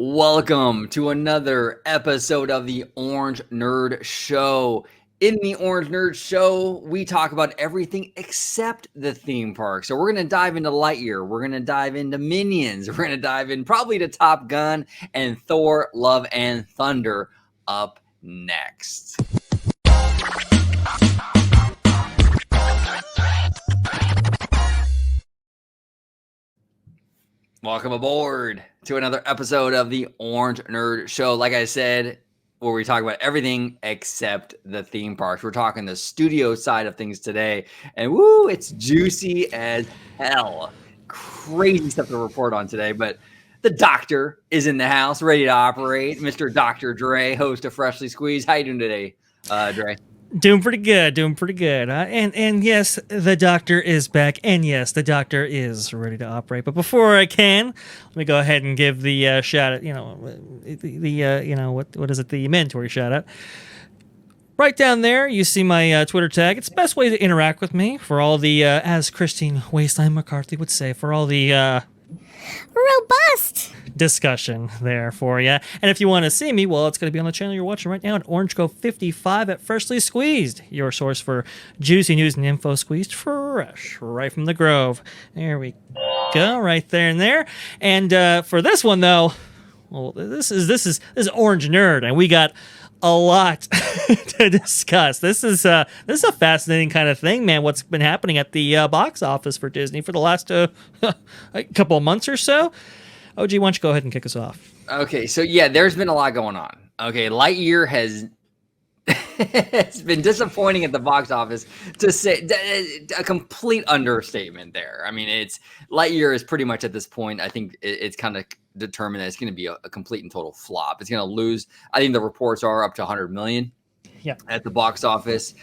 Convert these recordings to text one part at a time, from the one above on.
Welcome to another episode of the Orange Nerd Show. In the Orange Nerd Show, we talk about everything except the theme park. So we're going to dive into Lightyear. We're going to dive into Minions. We're going to dive in probably to Top Gun and Thor, Love and Thunder up next. Welcome aboard to another episode of the Orange Nerd Show. Like I said, where we talk about everything except the theme parks. We're talking the studio side of things today. And woo, it's juicy as hell. Crazy stuff to report on today. But the doctor is in the house, ready to operate. Mr. Dr. Dre, host of Freshly Squeezed. How you doing today, Dre? Doing pretty good. And yes, the doctor is back. And yes, the doctor is ready to operate. But before I can, let me go ahead and give the shout out. What is it? The mandatory shout out. Right down there, you see my Twitter tag. It's the best way to interact with me for all the, as Christine Wasteland McCarthy would say, for all the robust discussion there for you. And if you want to see me, well, it's going to be on the channel you're watching right now at OrangeGo55 at Freshly Squeezed, your source for juicy news and info squeezed fresh right from the Grove. There we go, right there and there. And for this one, though, well, this is Orange Nerd, and we got a lot to discuss. This is a fascinating kind of thing, man. What's been happening at the box office for Disney for the last a couple of months or so? OG, why don't you go ahead and kick us off? Okay, so yeah, there's been a lot going on. Okay, Lightyear has it's been disappointing at the box office, to say a complete understatement there. I mean, Lightyear is pretty much at this point, I think it's kind of determined that it's going to be a complete and total flop. It's going to lose. I think the reports are up to 100 million at the box office.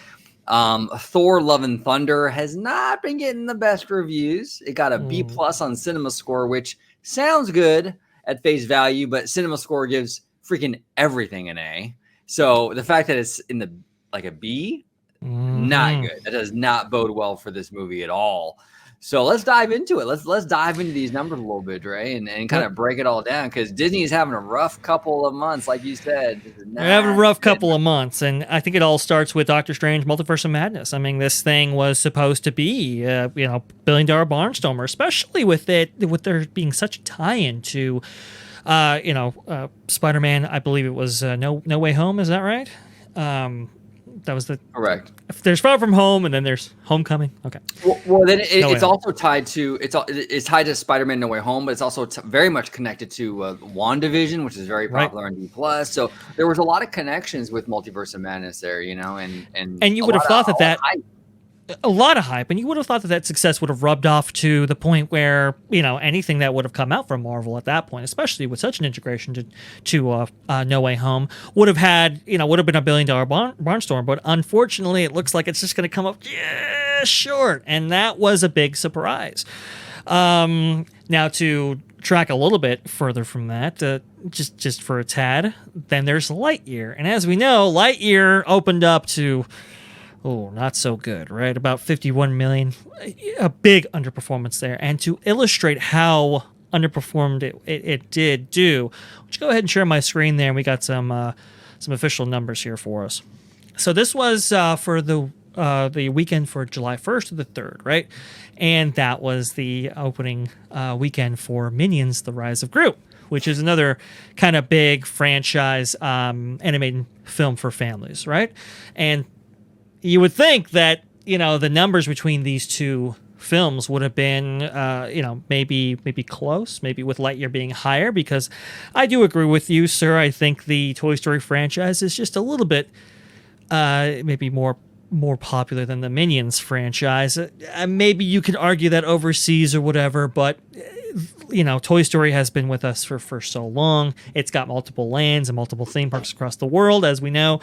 Thor, Love and Thunder has not been getting the best reviews. It got a B+ on Cinema Score, which sounds good at face value, but Cinema Score gives freaking everything an A. So the fact that it's in a B, not good. That does not bode well for this movie at all. So let's dive into it. Let's dive into these numbers a little bit, Dre, and kind of break it all down, because Disney is having a rough couple of months, like you said. They're having a rough couple of months, and I think it all starts with Doctor Strange: Multiverse of Madness. I mean, this thing was supposed to be, billion-dollar barnstormer, especially with there being such a tie-in to, Spider-Man. I believe it was No Way Home. Is that right? That was the correct. There's Far From Home, and then there's Homecoming. Okay. Well, then it's also tied to it's tied to Spider-Man: No Way Home, but it's also very much connected to WandaVision, which is very popular on D+. So there was a lot of connections with Multiverse of Madness there, and you would have thought that a lot of hype, and you would have thought that success would have rubbed off to the point where anything that would have come out from Marvel at that point, especially with such an integration to No Way Home, would have been a $1 billion barnstorm. But unfortunately, it looks like it's just going to come up short, and that was a big surprise. Now, to track a little bit further from that, just for a tad, then there's Lightyear, and as we know, Lightyear opened up to not so good, right? About 51 million, a big underperformance there. And to illustrate how underperformed it did do, let's go ahead and share my screen there. And we got some official numbers here for us. So this was for the weekend for July 1st to the 3rd, right? And that was the opening weekend for Minions: The Rise of Gru, which is another kind of big franchise animated film for families, right? And you would think that, the numbers between these two films would have been, maybe close, maybe with Lightyear being higher, because I do agree with you, sir. I think the Toy Story franchise is just a little bit, maybe more popular than the Minions franchise. Maybe you could argue that overseas or whatever, but Toy Story has been with us for so long. It's got multiple lands and multiple theme parks across the world, as we know.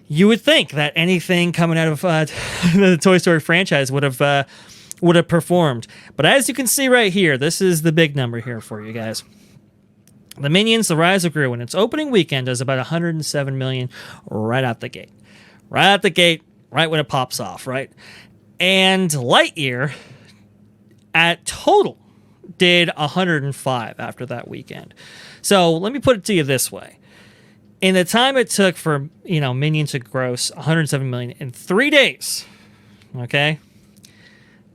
You would think that anything coming out of the Toy Story franchise would have performed. But as you can see right here, this is the big number here for you guys. The Minions: The Rise of Gru, in its opening weekend, does about 107 million right out the gate. Right when it pops off, right? And Lightyear, at total did 105 after that weekend. So let me put it to you this way. In the time it took for, Minions to gross 107 million in 3 days, okay,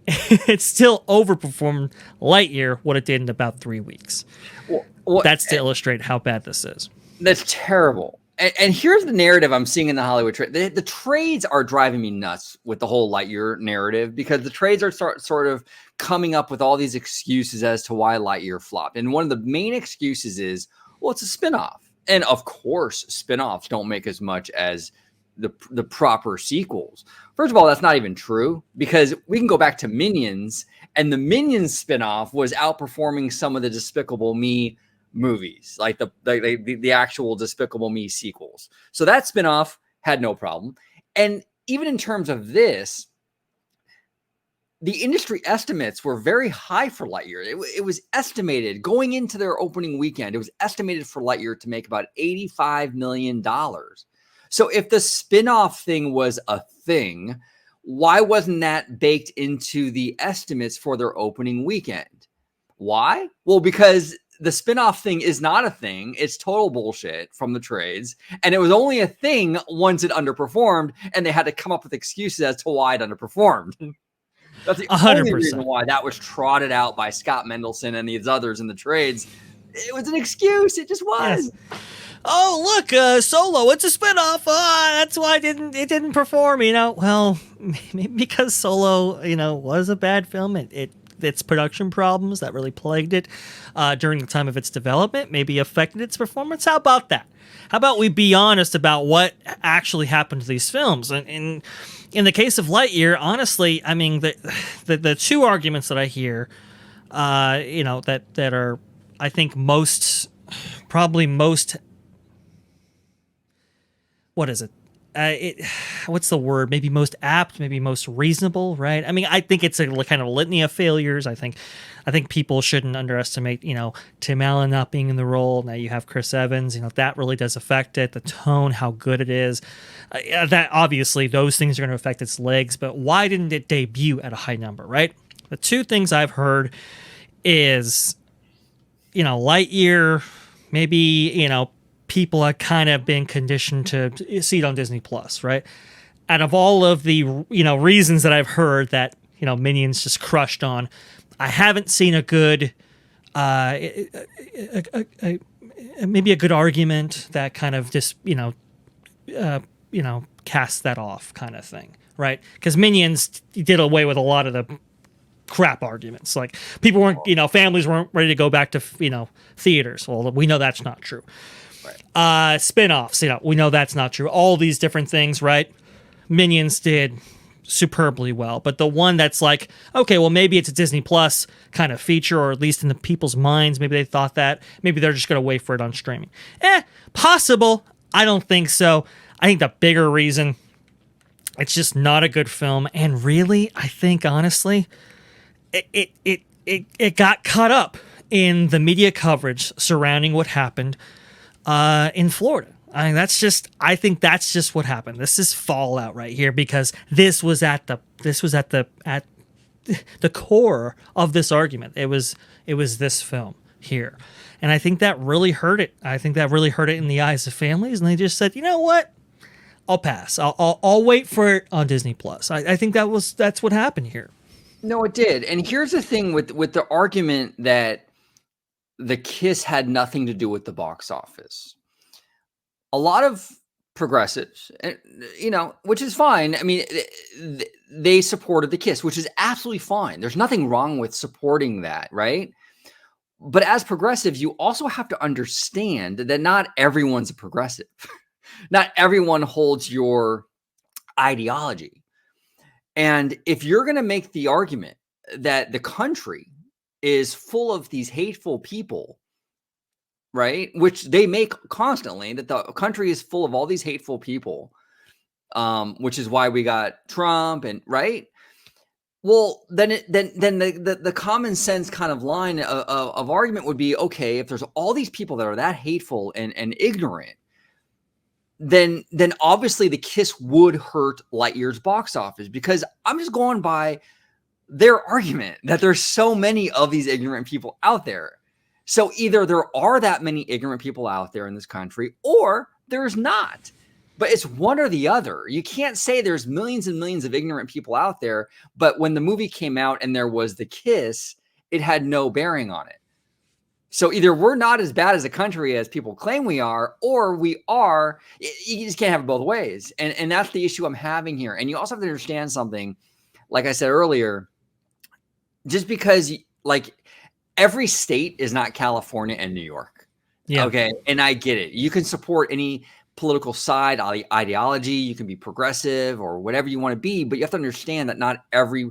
it still overperformed Lightyear what it did in about 3 weeks. That's to illustrate how bad this is. That's terrible. And here's the narrative I'm seeing in the Hollywood trade. The trades are driving me nuts with the whole Lightyear narrative, because the trades are sort of coming up with all these excuses as to why Lightyear flopped. And one of the main excuses is, well, it's a spinoff. And of course, spinoffs don't make as much as the proper sequels. First of all, that's not even true, because we can go back to Minions, and the Minions spinoff was outperforming some of the Despicable Me movies, like the actual Despicable Me sequels. So that spinoff had no problem. And even in terms of this, the industry estimates were very high for Lightyear. It was estimated going into their opening weekend, it was estimated for Lightyear to make about $85 million. So if the spinoff thing was a thing, why wasn't that baked into the estimates for their opening weekend? Why? Well, because the spinoff thing is not a thing. It's total bullshit from the trades. And it was only a thing once it underperformed, and they had to come up with excuses as to why it underperformed. That's the 100%. Only reason why that was trotted out by Scott Mendelson and these others in the trades. It was an excuse. It just was. Yes. Oh, look, Solo, it's a spinoff. That's why it didn't perform, Well, maybe because Solo, was a bad film. Its production problems that really plagued it during the time of its development maybe affected its performance. How about that? How about we be honest about what actually happened to these films? And in the case of Lightyear, honestly, I mean, the two arguments that I hear, that are, I think, probably most, what is it? What's the word? Maybe most apt, maybe most reasonable, right? I mean, I think it's a kind of litany of failures. I think people shouldn't underestimate, Tim Allen not being in the role. Now you have Chris Evans, that really does affect it. The tone, how good it is. That obviously those things are going to affect its legs, but why didn't it debut at a high number, right? The two things I've heard is, Lightyear, maybe, people have kind of been conditioned to see it on Disney Plus, right? Out of all of the, reasons that I've heard that, Minions just crushed on, I haven't seen a good, maybe a good argument that kind of just, casts that off kind of thing, right? Because Minions did away with a lot of the crap arguments. Like people weren't, families weren't ready to go back to, theaters. Well, we know that's not true. Right. Spin-offs, we know that's not true. All these different things, right? Minions did superbly well. But the one that's like, okay, well, maybe it's a Disney Plus kind of feature, or at least in the people's minds, maybe they thought that. Maybe they're just going to wait for it on streaming. Possible. I don't think so. I think the bigger reason, it's just not a good film. And really, I think, honestly, it got caught up in the media coverage surrounding what happened in Florida. I think that's just what happened. This is fallout right here, because this was at the core of this argument. It was this film here. And I think that really hurt it. I think that really hurt it in the eyes of families, and they just said, you know what? I'll pass. I'll wait for it on Disney Plus. I think that's what happened here. No, it did. And here's the thing with the argument that the kiss had nothing to do with the box office. A lot of progressives, which is fine. I mean, they supported the kiss, which is absolutely fine. There's nothing wrong with supporting that, right? But as progressives, you also have to understand that not everyone's a progressive. Not everyone holds your ideology. And if you're going to make the argument that the country is full of these hateful people, right, which they make constantly, that the country is full of all these hateful people, which is why we got Trump, and right. Well, then the common sense kind of line of argument would be, okay, if there's all these people that are that hateful and ignorant, then obviously the kiss would hurt Lightyear's box office, because I'm just going by their argument that there's so many of these ignorant people out there. So either there are that many ignorant people out there in this country, or there's not. But it's one or the other. You can't say there's millions and millions of ignorant people out there, but when the movie came out and there was the kiss, it had no bearing on it. So either we're not as bad as a country as people claim we are, or we are. You just can't have it both ways. And that's the issue I'm having here. And you also have to understand something, like I said earlier, just because like every state is not California and New York. Yeah. Okay. And I get it. You can support any political side, ideology. You can be progressive or whatever you want to be, but you have to understand that not every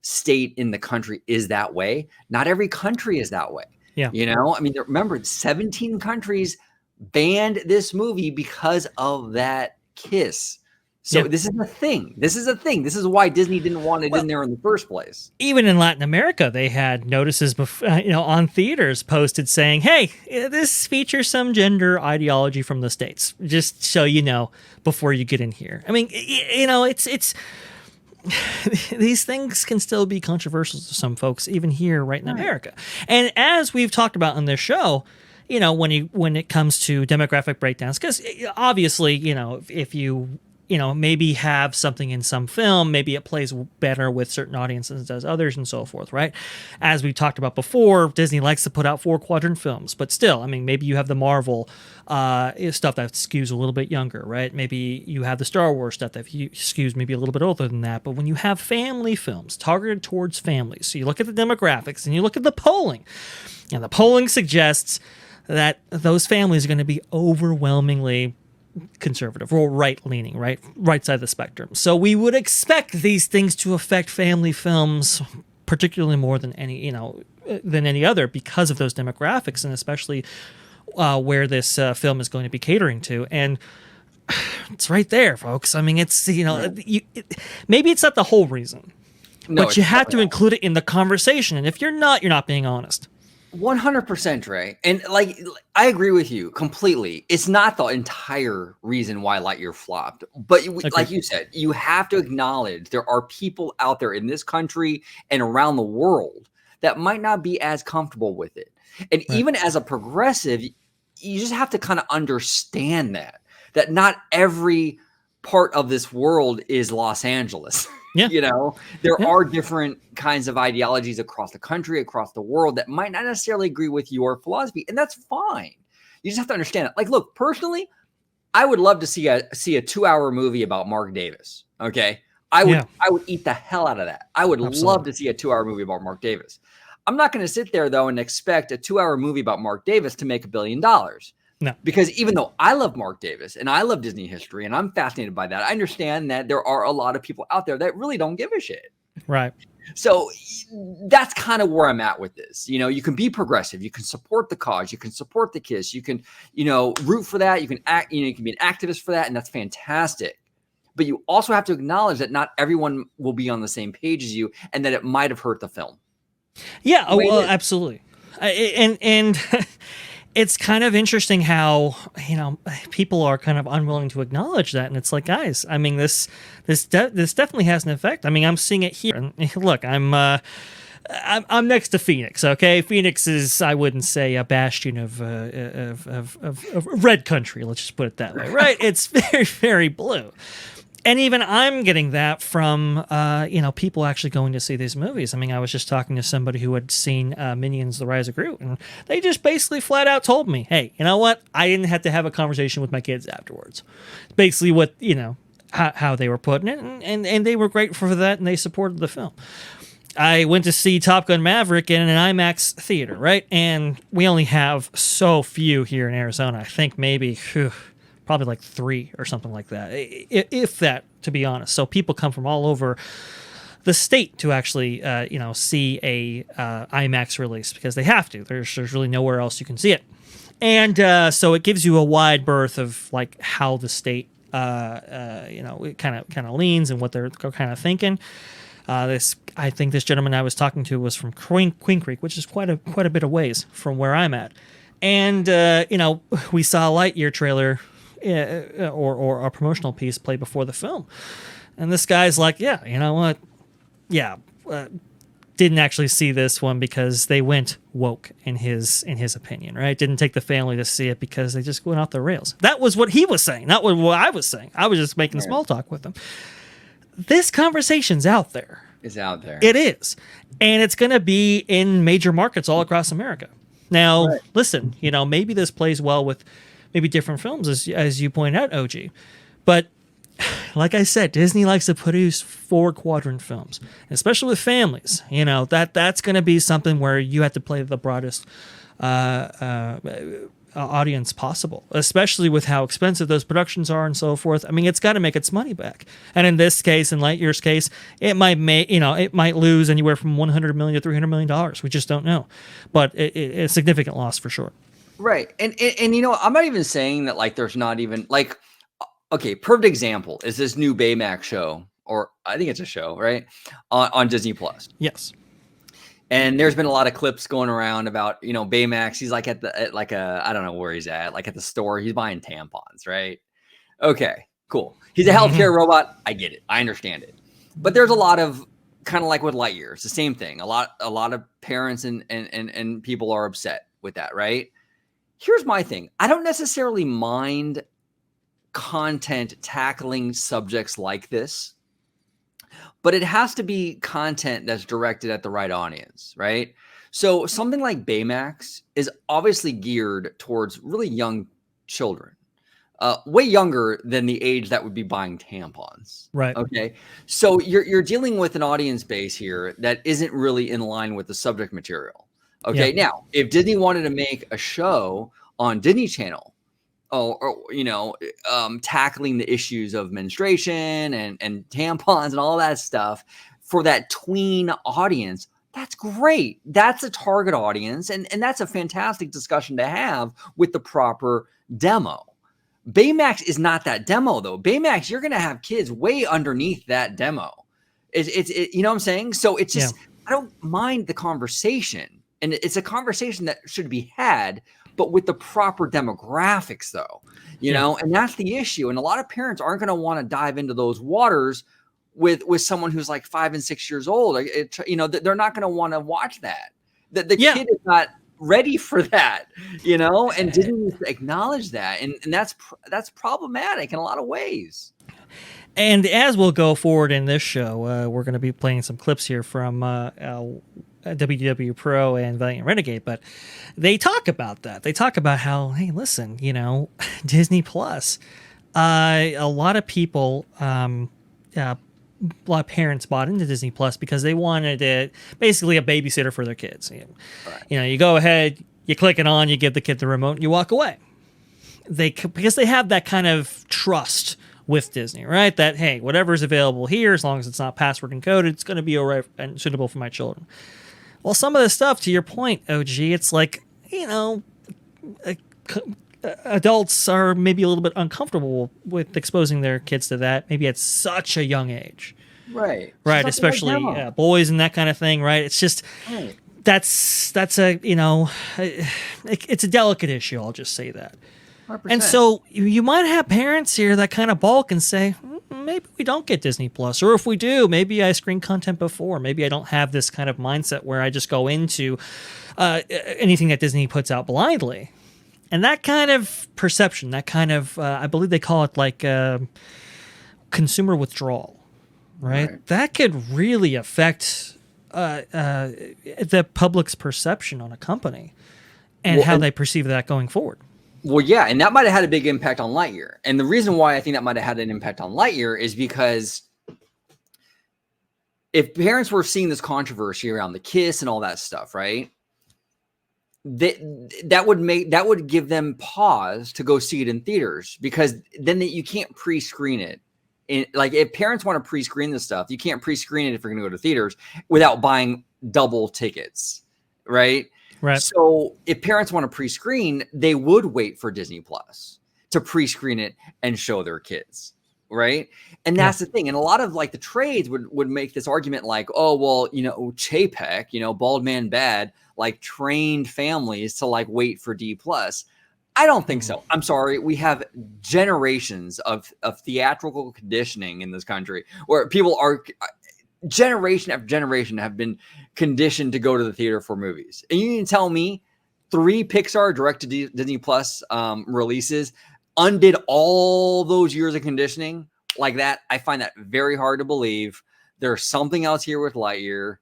state in the country is that way. Not every country is that way. Yeah. You know, I mean, remember 17 countries banned this movie because of that kiss. So this is a thing. This is a thing. This is why Disney didn't want it in there in the first place. Even in Latin America, they had notices, on theaters posted saying, "Hey, this features some gender ideology from the States. Just so you know before you get in here." I mean, it's these things can still be controversial to some folks, even here right in America. And as we've talked about on this show, when it comes to demographic breakdowns, because obviously, if you maybe have something in some film, maybe it plays better with certain audiences as others and so forth, right? As we talked about before, Disney likes to put out 4-quadrant films, but still, I mean, maybe you have the Marvel stuff that skews a little bit younger, right? Maybe you have the Star Wars stuff that skews maybe a little bit older than that, but when you have family films targeted towards families, so you look at the demographics and you look at the polling, and the polling suggests that those families are going to be overwhelmingly conservative or right-leaning, right side of the spectrum. So we would expect these things to affect family films particularly more than any other because of those demographics, and especially where this film is going to be catering to. And it's right there, folks. I mean, it's maybe it's not the whole reason, but you have to include it in the conversation. And if you're not being honest. 100%, Trey. And I agree with you completely. It's not the entire reason why Lightyear flopped. But like you said, you have to acknowledge there are people out there in this country and around the world that might not be as comfortable with it. And even as a progressive, you just have to kind of understand that not every part of this world is Los Angeles. Yeah. There are different kinds of ideologies across the country, across the world that might not necessarily agree with your philosophy. And that's fine. You just have to understand it. Look, personally, I would love to see a 2-hour movie about Mark Davis. Okay. I would eat the hell out of that. I would love to see a 2-hour movie about Mark Davis. I'm not going to sit there though and expect a 2-hour movie about Mark Davis to make $1 billion. No. Because even though I love Mark Davis and I love Disney history and I'm fascinated by that, I understand that there are a lot of people out there that really don't give a shit. Right. So that's kind of where I'm at with this. You can be progressive. You can support the cause. You can support the kiss. You can, root for that. You can act, you can be an activist for that. And that's fantastic. But you also have to acknowledge that not everyone will be on the same page as you and that it might have hurt the film. Yeah. Oh, well, absolutely. And it's kind of interesting how, people are kind of unwilling to acknowledge that. And it's like, guys, I mean, this definitely has an effect. I mean, I'm seeing it here. And look, I'm next to Phoenix. Okay. Phoenix is, I wouldn't say a bastion of red country. Let's just put it that way. Right. It's very, very blue. And even I'm getting that from, people actually going to see these movies. I mean, I was just talking to somebody who had seen Minions: The Rise of Gru, and they just basically flat out told me, hey, you know what? I didn't have to have a conversation with my kids afterwards. Basically what, how they were putting it, and they were grateful for that, and they supported the film. I went to see Top Gun Maverick in an IMAX theater, right? And we only have so few here in Arizona. I think maybe... probably like 3 or something like that, if that, to be honest. So people come from all over the state to actually, see a IMAX release because they have to. There's really nowhere else you can see it, and so it gives you a wide berth of how the state, it kind of leans and what they're kind of thinking. I think this gentleman I was talking to was from Queen Creek, which is quite a bit of ways from where I'm at, and we saw a Lightyear trailer. Or a promotional piece played before the film, and this guy's like, yeah, you know what, yeah, didn't actually see this one because they went woke in his opinion, right? Didn't take the family to see it because they just went off the rails. That was what he was saying, not what I was saying. I was just making small talk with him. This conversation's out there. It's out there. It is. And it's going to be in major markets all across America. Now, listen, maybe this plays well with maybe different films, as you point out, OG. But like I said, Disney likes to produce 4-quadrant films, especially with families. That's going to be something where you have to play the broadest audience possible, especially with how expensive those productions are and so forth. I mean, it's got to make its money back. And in this case, in Lightyear's case, it might it might lose anywhere from $100 million to $300 million. We just don't know, but it's a significant loss for sure. Right. And I'm not even saying that like there's not even like, okay, perfect example is this new Baymax show, or I think it's a show, right? On Disney Plus. Yes. And there's been a lot of clips going around about, Baymax. He's like I don't know where he's at, like at the store. He's buying tampons, right? Okay, cool. He's a healthcare robot. I get it. I understand it. But there's a lot of kind of like with Lightyear. It's the same thing. A lot of parents and people are upset with that, right? Here's my thing. I don't necessarily mind content tackling subjects like this, but it has to be content that's directed at the right audience, right? So something like Baymax is obviously geared towards really young children, way younger than the age that would be buying tampons. Right. Okay. So you're dealing with an audience base here that isn't really in line with the subject material. Okay. Yeah. Now, if Disney wanted to make a show on Disney Channel, tackling the issues of menstruation and tampons and all that stuff for that tween audience, that's great. That's a target audience. And that's a fantastic discussion to have with the proper demo. Baymax is not that demo though. Baymax, you're going to have kids way underneath that demo. It's you know what I'm saying? So it's just, I don't mind the conversation, and it's a conversation that should be had, but with the proper demographics though, and that's the issue. And a lot of parents aren't going to want to dive into those waters with someone who's like 5 and 6 years old. They're not going to want to watch that. The kid is not ready for that, and didn't acknowledge that. And that's problematic in a lot of ways. And as we'll go forward in this show, we're going to be playing some clips here from WDW Pro and Valliant Renegade, but they talk about that. They talk about how, hey, listen, Disney Plus, a lot of people, a lot of parents bought into Disney Plus because they wanted it, basically a babysitter for their kids. You go ahead, you click it on, you give the kid the remote, and you walk away. Because they have that kind of trust with Disney, right? That, hey, whatever's available here, as long as it's not password encoded, it's going to be all right and suitable for my children. Well, some of the stuff, to your point, OG, it's like, adults are maybe a little bit uncomfortable with exposing their kids to that, maybe at such a young age. Right. Right, especially boys and that kind of thing, right? It's just, that's a, it's a delicate issue, I'll just say that. 100%. And so you might have parents here that kind of balk and say, maybe we don't get Disney Plus, or if we do, maybe I screen content before. Maybe I don't have this kind of mindset where I just go into anything that Disney puts out blindly. And that kind of perception, that kind of, I believe they call it like consumer withdrawal, right? That could really affect the public's perception on a company and how they perceive that going forward. Well, yeah, and that might have had a big impact on Lightyear. And the reason why I think that might have had an impact on Lightyear is because if parents were seeing this controversy around the kiss and all that stuff, right? That would give them pause to go see it in theaters, because then you can't pre-screen it. Like if parents want to pre-screen this stuff, you can't pre-screen it if you're going to go to theaters without buying double tickets, right? Right. So if parents want to pre-screen, they would wait for Disney Plus to pre-screen it and show their kids, right? And that's the thing. And a lot of like the trades would make this argument like, oh, well, Chapek, bald man bad, like trained families to like wait for D Plus. I don't think so. I'm sorry. We have generations of theatrical conditioning in this country where people are generation after generation have been conditioned to go to the theater for movies. And you can tell me 3 Pixar direct to Disney Plus releases undid all those years of conditioning like that. I find that very hard to believe. There's something else here with Lightyear.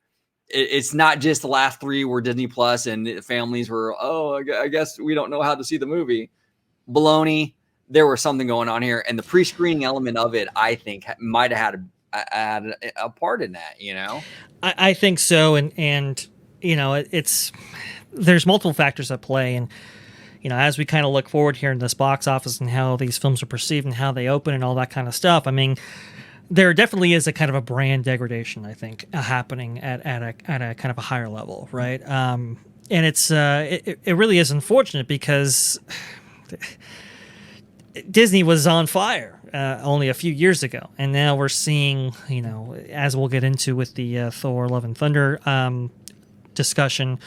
It's not just the last 3 were Disney Plus and families were, I guess we don't know how to see the movie. Baloney. There was something going on here, and the pre-screening element of it, I think, might have had a part in that. I think so, and it's there's multiple factors at play, and as we kind of look forward here in this box office and how these films are perceived and how they open and all that kind of stuff. I mean, there definitely is a kind of a brand degradation, I think, happening at a kind of a higher level, right? And it's it really is unfortunate because Disney was on fire only a few years ago, and now we're seeing, as we'll get into with the Thor: Love and Thunder discussion,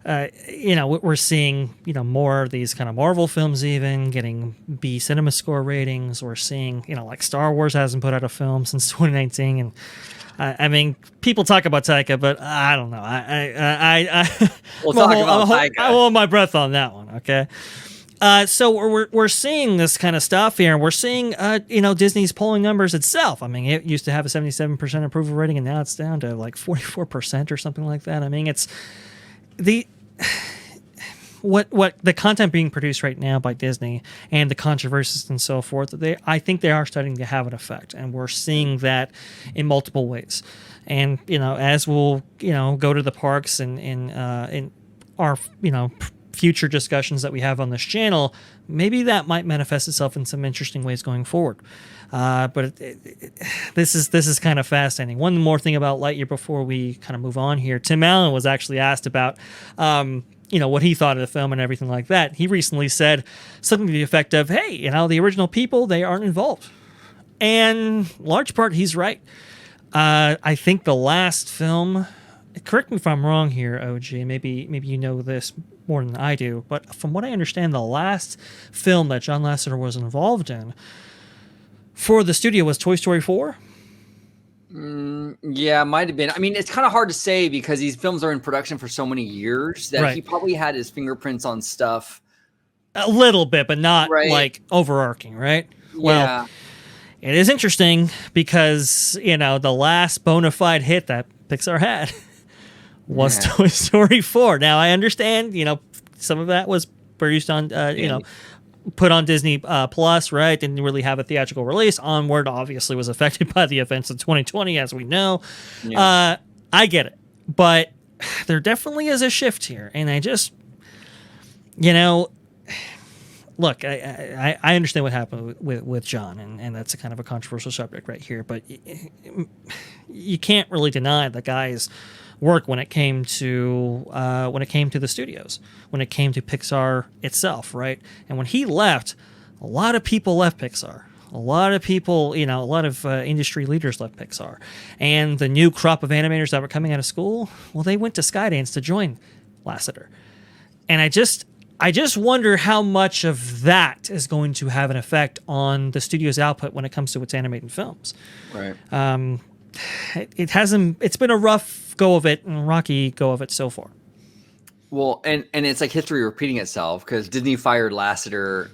we're seeing more of these kind of Marvel films even getting B cinema score ratings. We're seeing like Star Wars hasn't put out a film since 2019, and I mean, people talk about Taika, but I don't know. We'll talk about Taika. I hold my breath on that one. Okay. So we're seeing this kind of stuff here, and we're seeing Disney's polling numbers itself. I mean, it used to have a 77% approval rating, and now it's down to like 44% or something like that. I mean, it's what the content being produced right now by Disney and the controversies and so forth. I think they are starting to have an effect, and we're seeing that in multiple ways. And as we'll go to the parks and in our future discussions that we have on this channel, maybe that might manifest itself in some interesting ways going forward. But this is kind of fascinating. One more thing about Lightyear before we kind of move on here. Tim Allen was actually asked about what he thought of the film and everything like that. He recently said something to the effect of, hey, the original people, they aren't involved. And large part, he's right. I think the last film, correct me if I'm wrong here, OG, maybe you know this more than I do, but from what I understand, the last film that John Lasseter was involved in for the studio was Toy Story 4. Yeah, it might have been. I mean, it's kind of hard to say because these films are in production for so many years that he probably had his fingerprints on stuff. A little bit, but not like overarching, right? Yeah. Well, it is interesting because, the last bona fide hit that Pixar had was Toy Story 4. Now, I understand, some of that was produced on, put on Disney Plus, right? Didn't really have a theatrical release. Onward obviously was affected by the events of 2020, as we know. Yeah. I get it. But there definitely is a shift here. And I just, look, I understand what happened with John, and that's a kind of a controversial subject right here. But you can't really deny the guy's work when it came to the studios, when it came to Pixar itself, right? And when he left, a lot of people left Pixar. A lot of people, a lot of industry leaders left Pixar. And the new crop of animators that were coming out of school, well, they went to Skydance to join Lasseter. And I just wonder how much of that is going to have an effect on the studio's output when it comes to its animated films. Right. It's been a rough go of it and rocky go of it so far. Well, and it's like history repeating itself because Disney fired Lasseter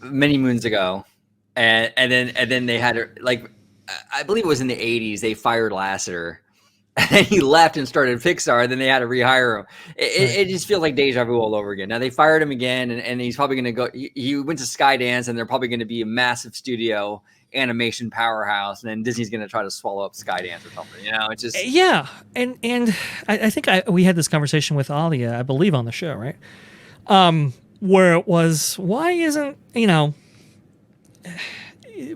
many moons ago, and then they had I believe it was in the 80s they fired Lasseter, and then he left and started Pixar. And then they had to rehire him. It just feels like deja vu all over again. Now they fired him again, and he's probably going to go. He went to Skydance, and they're probably going to be a massive studio animation powerhouse, and then Disney's going to try to swallow up Skydance or something. It's just and I think we had this conversation with Alia, I believe, on the show, right? Where it was, why isn't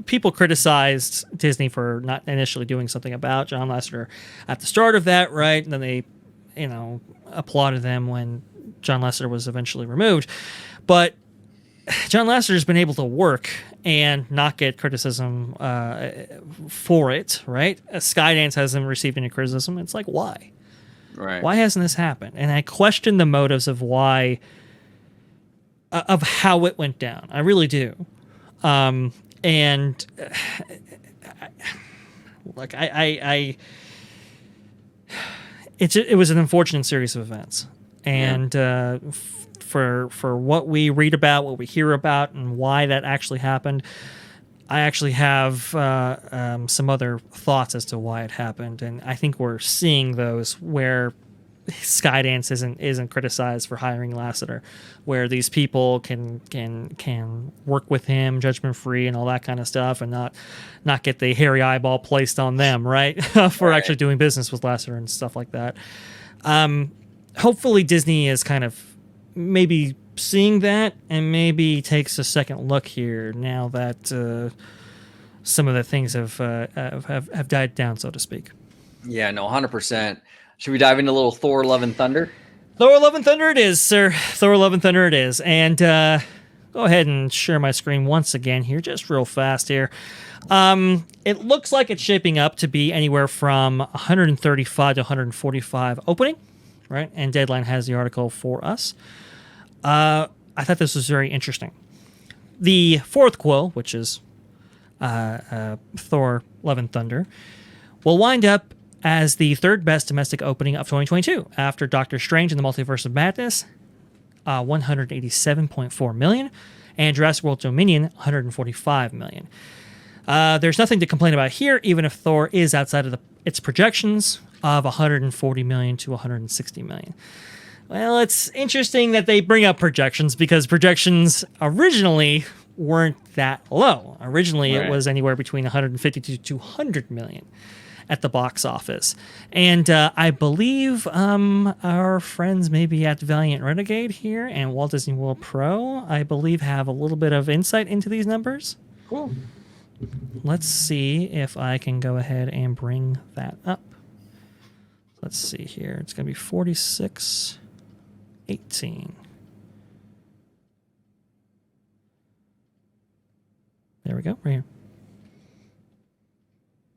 people criticized Disney for not initially doing something about John Lasseter at the start of that, right? And then they, applauded them when John Lasseter was eventually removed. But John Lasseter's been able to work and not get criticism for it, right? Skydance hasn't received any criticism. It's like, why? Right. Why hasn't this happened? And I question the motives of why, of how it went down. I really do. And Like it was an unfortunate series of events, and for what we read about, what we hear about, and why that actually happened, I actually have some other thoughts as to why it happened, and I think we're seeing those where Skydance isn't criticized for hiring Lasseter, where these people can work with him judgment free and all that kind of stuff, and not get the hairy eyeball placed on them, right? For actually doing business with Lasseter and stuff like that. Hopefully Disney is kind of maybe seeing that and maybe takes a second look here now that some of the things have died down, so to speak. Yeah, no, 100%. Should we dive into a little Thor: Love and Thunder? Thor: Love and Thunder it is, sir. Thor: Love and Thunder it is. And go ahead and share my screen once again here, just real fast here. It looks like it's shaping up to be anywhere from 135 to 145 opening, right? And Deadline has the article for us. I thought this was very interesting. The fourth quill, which is Thor: Love and Thunder, will wind up as the third best domestic opening of 2022 after Doctor Strange and the Multiverse of Madness, 187.4 million, and Jurassic World Dominion, 145 million. There's nothing to complain about here, even if Thor is outside of its projections of 140 million to 160 million. Well, it's interesting that they bring up projections because projections originally weren't that low. Originally, It was anywhere between 150 to 200 million at the box office. And I believe our friends maybe at Valliant Renegade here and Walt Disney World Pro, I believe, have a little bit of insight into these numbers. Cool. Let's see if I can go ahead and bring that up. Let's see here. It's going to be 46.18. There we go, right here.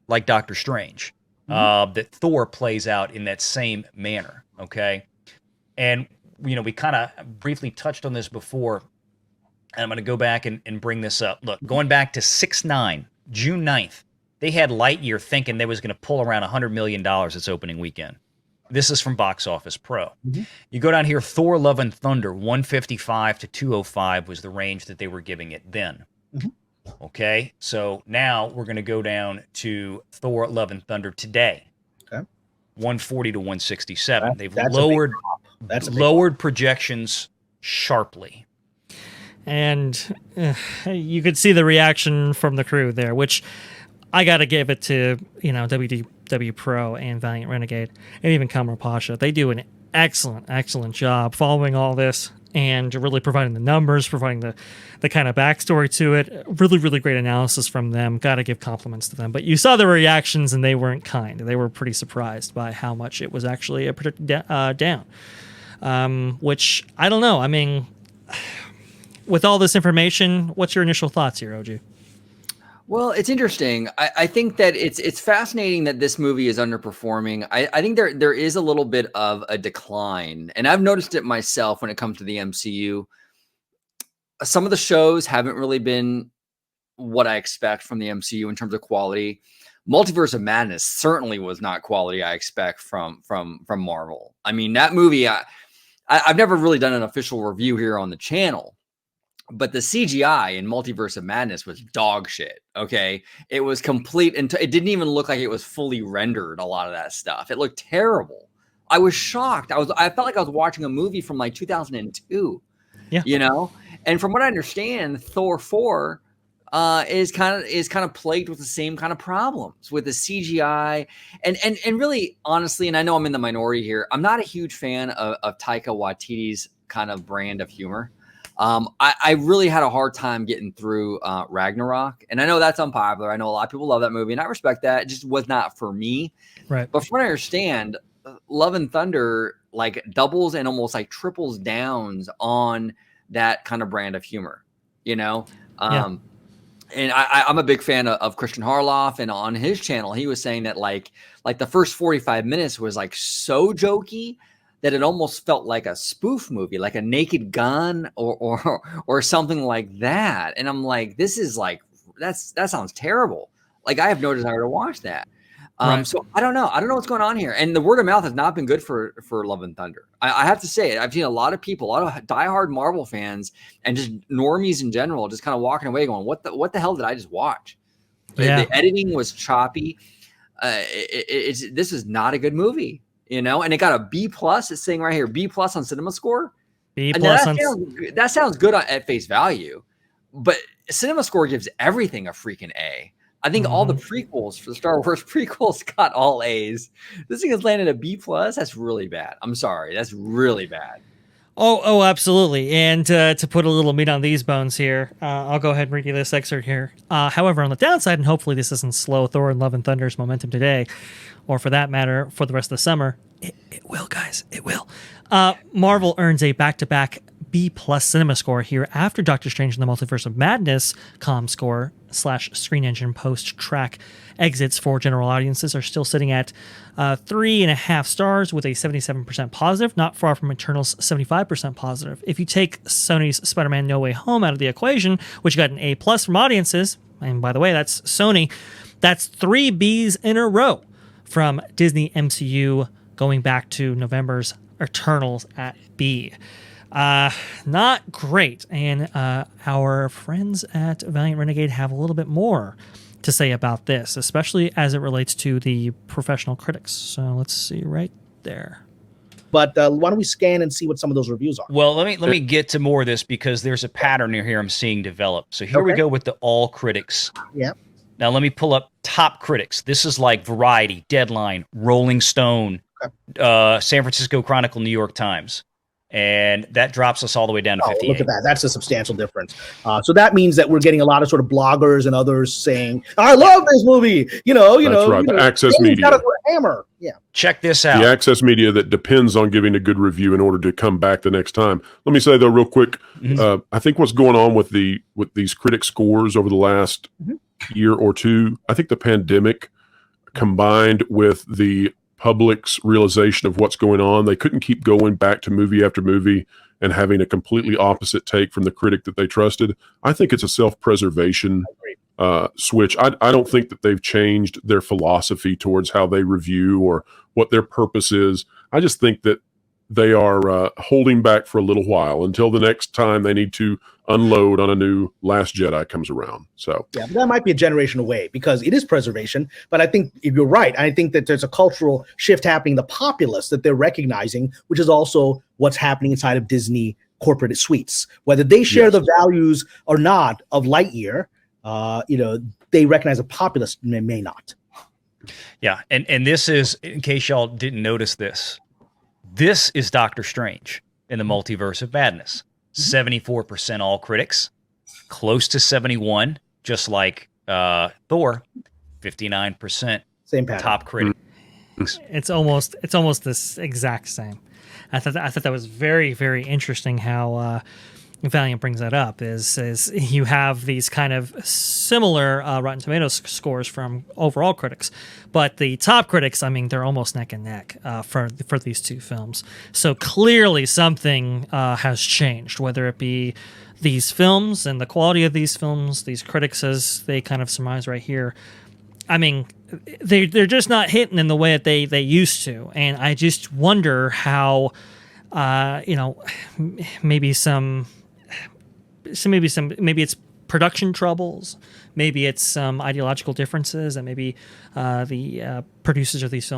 Like Doctor Strange, that Thor plays out in that same manner, okay? And, we kind of briefly touched on this before, and I'm going to go back and bring this up. Look, going back to 6/9, June 9th, they had Lightyear thinking they was going to pull around $100 million its opening weekend. This is from Box Office Pro. Mm-hmm. You go down here, Thor: Love and Thunder, 155 to 205 was the range that they were giving it then. Mm-hmm. Okay, so now we're going to go down to Thor: Love and Thunder today. Okay, 140 to 167. They've lowered projections sharply. And you could see the reaction from the crew there, which I got to give it to WDW Pro and Valiant Renegade, and even Kamra Pasha. They do an excellent job following all this and really providing the numbers, providing the kind of backstory to it. Really great analysis from them. Got to give compliments to them. But you saw the reactions, and they weren't kind. They were pretty surprised by how much it was actually predicted down. Which, I don't know. I mean, with all this information, what's your initial thoughts here, OG? Well, it's interesting. I think that it's fascinating that this movie is underperforming. I think there is a little bit of a decline, and I've noticed it myself when it comes to the MCU. Some of the shows haven't really been what I expect from the MCU in terms of quality. Multiverse of Madness certainly was not quality I expect from Marvel. I mean, that movie, I've never really done an official review here on the channel. But the CGI in Multiverse of Madness was dog shit, okay? It was complete, and it didn't even look like it was fully rendered, a lot of that stuff. It looked terrible. I was shocked. I felt like I was watching a movie from like 2002, And from what I understand, Thor 4 is kind of plagued with the same kind of problems with the CGI. And really, honestly, and I know I'm in the minority here, I'm not a huge fan of Taika Waititi's kind of brand of humor. I really had a hard time getting through Ragnarok, and I know that's unpopular. I know a lot of people love that movie, and I respect that. It just was not for me. Right. But from what I understand, Love and Thunder like doubles and almost like triples downs on that kind of brand of humor, And I'm a big fan of Christian Harloff, and on his channel, he was saying that like the first 45 minutes was like so jokey that it almost felt like a spoof movie, like a Naked Gun or something like that. And I'm like, this is like, that sounds terrible. Like I have no desire to watch that. Right. So I don't know. I don't know what's going on here. And the word of mouth has not been good for Love and Thunder. I have to say it. I've seen a lot of people, a lot of diehard Marvel fans, and just normies in general, just kind of walking away, going, "What the hell did I just watch?" Yeah. The editing was choppy. This is not a good movie, you know. And it got a B plus. It's saying right here B plus on Cinema Score. B And plus that sounds good at face value, but Cinema Score gives everything a freaking A. I think all the prequels for the Star Wars prequels got all A's. This thing has landed a B plus. That's really bad. I'm sorry. That's really bad. Oh, absolutely. And to put a little meat on these bones here, I'll go ahead and read you this excerpt here. However, on the downside, and hopefully this doesn't slow Thor and Love and Thunder's momentum today, or for that matter, for the rest of the summer, it will, guys. It will. Marvel earns a back-to-back B plus Cinema Score here after Doctor Strange in the Multiverse of Madness ComScore / Screen Engine post-track exits for general audiences are still sitting at 3.5 stars with a 77% positive, not far from Eternal's 75% positive. If you take Sony's Spider-Man No Way Home out of the equation, which got an A plus from audiences, and by the way, that's Sony, that's 3 Bs in a row from Disney MCU going back to November's Eternals at B. Not great. And our friends at Valliant Renegade have a little bit more to say about this, especially as it relates to the professional critics. So let's see right there. But why don't we scan and see what some of those reviews are? Well, let me get to more of this because there's a pattern here I'm seeing develop. So here we go with the all critics. Yeah. Now let me pull up top critics. This is like Variety, Deadline, Rolling Stone, San Francisco Chronicle, New York Times. And that drops us all the way down to 58. Look at that. That's a substantial difference. So that means that we're getting a lot of sort of bloggers and others saying, I love this movie. That's right. The access media. Got a hammer. Yeah. Check this out. The access media that depends on giving a good review in order to come back the next time. Let me say, though, real quick, I think what's going on with these critic scores over the last year or two, I think the pandemic combined with the public's realization of what's going on, they couldn't keep going back to movie after movie and having a completely opposite take from the critic that they trusted. I think it's a self-preservation switch. I don't think that they've changed their philosophy towards how they review or what their purpose is. I just think that they are holding back for a little while until the next time they need to unload on a new Last Jedi comes around. So yeah, that might be a generation away because it is preservation. But I think if you're right, I think that there's a cultural shift happening in the populace that they're recognizing, which is also what's happening inside of Disney corporate suites. Whether they share the values or not of Lightyear, they recognize the populace may not. Yeah, and this is, in case y'all didn't notice this is Doctor Strange in the Multiverse of Madness. 74% all critics, close to 71, just like Thor. 59% same pattern. top critics. It's almost this exact same. I thought that was very, very interesting how Valiant brings that up. Is you have these kind of similar Rotten Tomatoes scores from overall critics, but the top critics, I mean, they're almost neck and neck for these two films. So clearly something has changed, whether it be these films and the quality of these films, these critics, as they kind of surmise right here. I mean, they're just not hitting in the way that they used to, and I just wonder how, maybe it's production troubles, maybe it's some ideological differences that maybe the producers of these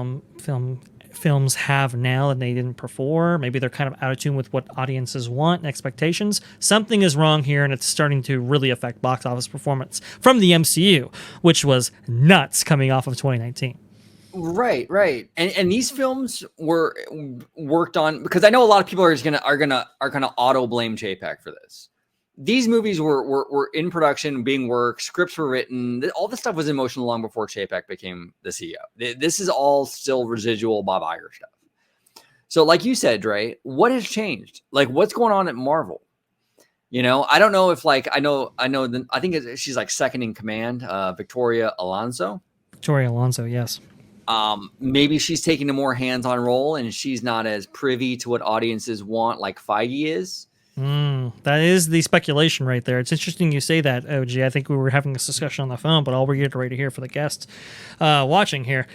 films have now and they didn't before. Maybe they're kind of out of tune with what audiences want and expectations. Something is wrong here, and it's starting to really affect box office performance from the MCU, which was nuts coming off of 2019. Right. And these films were worked on because I know a lot of people are gonna auto blame Chapek for this. These movies were in production, being worked, scripts were written. All this stuff was in motion long before Chapek became the CEO. This is all still residual Bob Iger stuff. So like you said, Dre, what has changed? Like what's going on at Marvel? I don't know if I think she's like second in command, Victoria Alonso, yes. Maybe she's taking a more hands-on role and she's not as privy to what audiences want like Feige is. That is the speculation right there. It's interesting you say that, OG. I think we were having this discussion on the phone, but I'll reiterate it here for the guests watching here.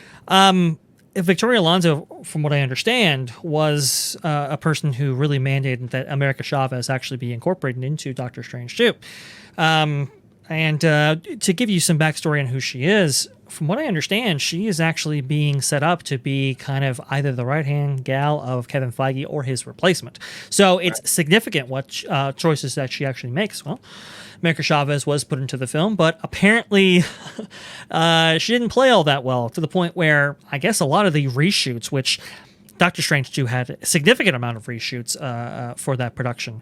Victoria Alonso, from what I understand, was a person who really mandated that America Chavez actually be incorporated into Doctor Strange 2. And to give you some backstory on who she is, from what I understand, she is actually being set up to be kind of either the right-hand gal of Kevin Feige or his replacement. So it's significant what choices that she actually makes. Well, America Chavez was put into the film, but apparently she didn't play all that well, to the point where I guess a lot of the reshoots, which Doctor Strange 2 had a significant amount of reshoots for that production,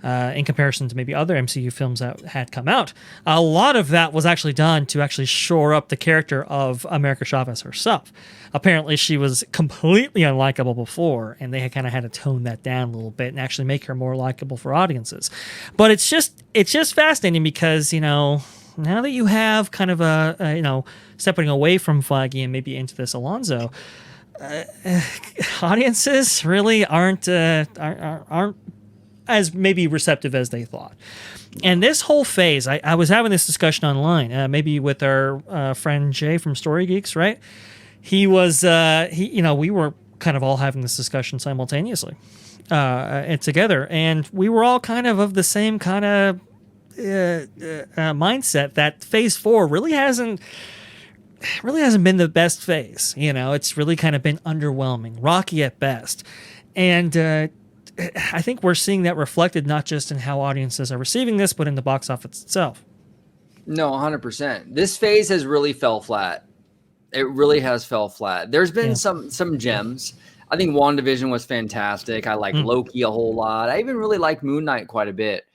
in comparison to maybe other MCU films that had come out. A lot of that was actually done to actually shore up the character of America Chavez herself. Apparently, she was completely unlikable before, and they kind of had to tone that down a little bit and actually make her more likable for audiences. But it's just fascinating because, now that you have kind of a stepping away from Feige and maybe into this Alonso, audiences really aren't as maybe receptive as they thought. And this whole phase, I was having this discussion online, maybe with our friend Jay from Story Geeks, right? He was, we were kind of all having this discussion simultaneously and together, and we were all kind of the same kind of mindset that Phase 4 really hasn't been the best phase. It's really kind of been underwhelming, rocky at best, and I think we're seeing that reflected not just in how audiences are receiving this, but in the box office itself. No, 100%. This phase has really fell flat. It really has fell flat. There's been some gems. I think WandaVision was fantastic. I like Loki a whole lot. I even really like Moon Knight quite a bit.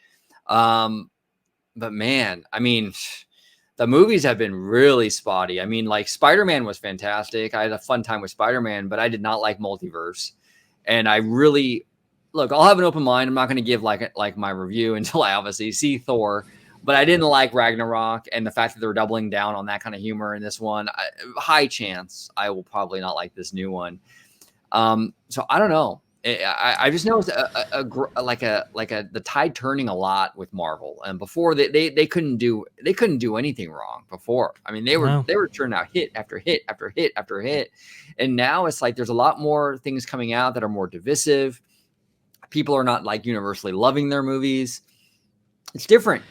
But man, I mean, the movies have been really spotty. I mean, like Spider-Man was fantastic. I had a fun time with Spider-Man, but I did not like Multiverse. And I really... Look, I'll have an open mind. I'm not going to give like my review until I obviously see Thor, but I didn't like Ragnarok, and the fact that they're doubling down on that kind of humor in this one, high chance I will probably not like this new one. So I don't know. I just know it's the tide turning a lot with Marvel, and before they couldn't do anything wrong before. I mean, they were churning out hit after hit after hit after hit, and now it's like there's a lot more things coming out that are more divisive. People are not like universally loving their movies. It's different.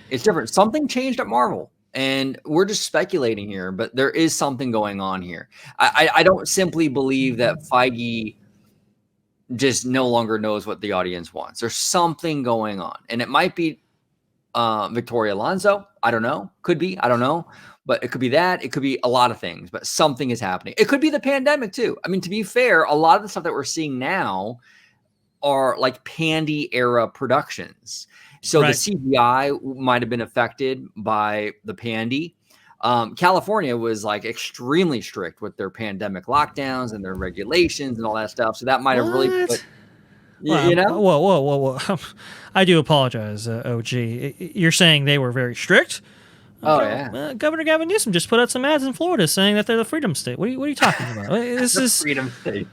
Something changed at Marvel, and we're just speculating here, but there is something going on here. I don't simply believe that Feige just no longer knows what the audience wants. There's something going on, and it might be Victoria Alonso. I don't know. Could be. I don't know. But it could be that. It could be a lot of things, but something is happening. It could be the pandemic too. I mean, to be fair, a lot of the stuff that we're seeing now are like Pandy era productions. So the CGI might have been affected by the Pandy. California was like extremely strict with their pandemic lockdowns and their regulations and all that stuff. So that might have really put, Whoa. I do apologize, OG. You're saying they were very strict? Oh, yeah. Governor Gavin Newsom just put out some ads in Florida saying that they're the Freedom State. What are you talking about? This is Freedom State.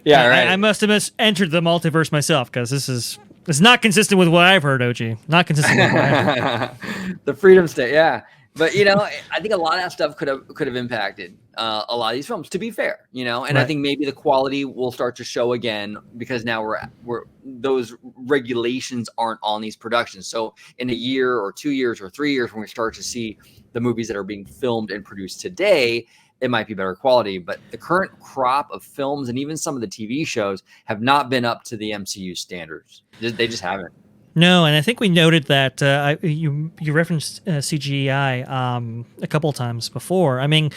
Yeah, right. I must have entered the multiverse myself because it's not consistent with what I've heard, OG. Not consistent with what I've heard. The Freedom State, yeah. But I think a lot of that stuff could have impacted a lot of these films. To be fair, and I think maybe the quality will start to show again because now we're those regulations aren't on these productions. So in a year or 2 years or 3 years, when we start to see the movies that are being filmed and produced today, it might be better quality. But the current crop of films and even some of the TV shows have not been up to the MCU standards. They just haven't. No, and I think we noted that you referenced CGI a couple of times before. I mean,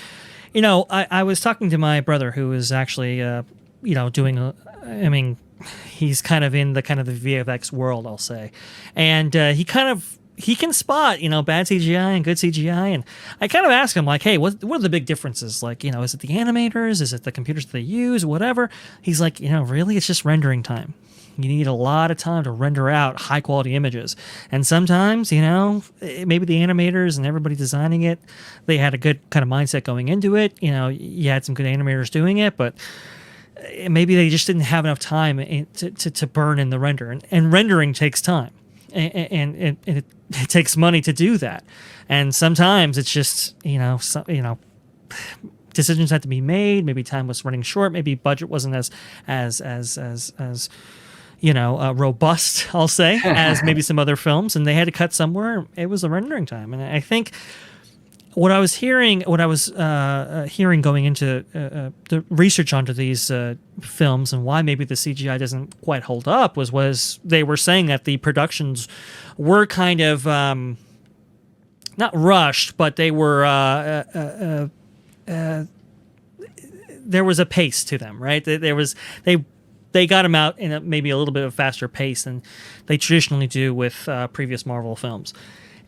I was talking to my brother who is actually, doing, he's kind of in the VFX world, I'll say. And he can spot, bad CGI and good CGI. And I kind of asked him, like, hey, what are the big differences? Like, is it the animators? Is it the computers that they use? Whatever. He's like, really, it's just rendering time. You need a lot of time to render out high quality images. And sometimes, maybe the animators and everybody designing it, they had a good kind of mindset going into it. You had some good animators doing it, but maybe they just didn't have enough time to burn in the render, and rendering takes time, and it takes money to do that, and sometimes it's just decisions had to be made. Maybe time was running short. Maybe budget wasn't as robust, I'll say, as maybe some other films, and they had to cut somewhere. It was the rendering time, and I think what I was hearing going into the research onto these films and why maybe the CGI doesn't quite hold up was they were saying that the productions were kind of not rushed, but they were there was a pace to them, right? They got them out in maybe a little bit of a faster pace than they traditionally do with previous Marvel films.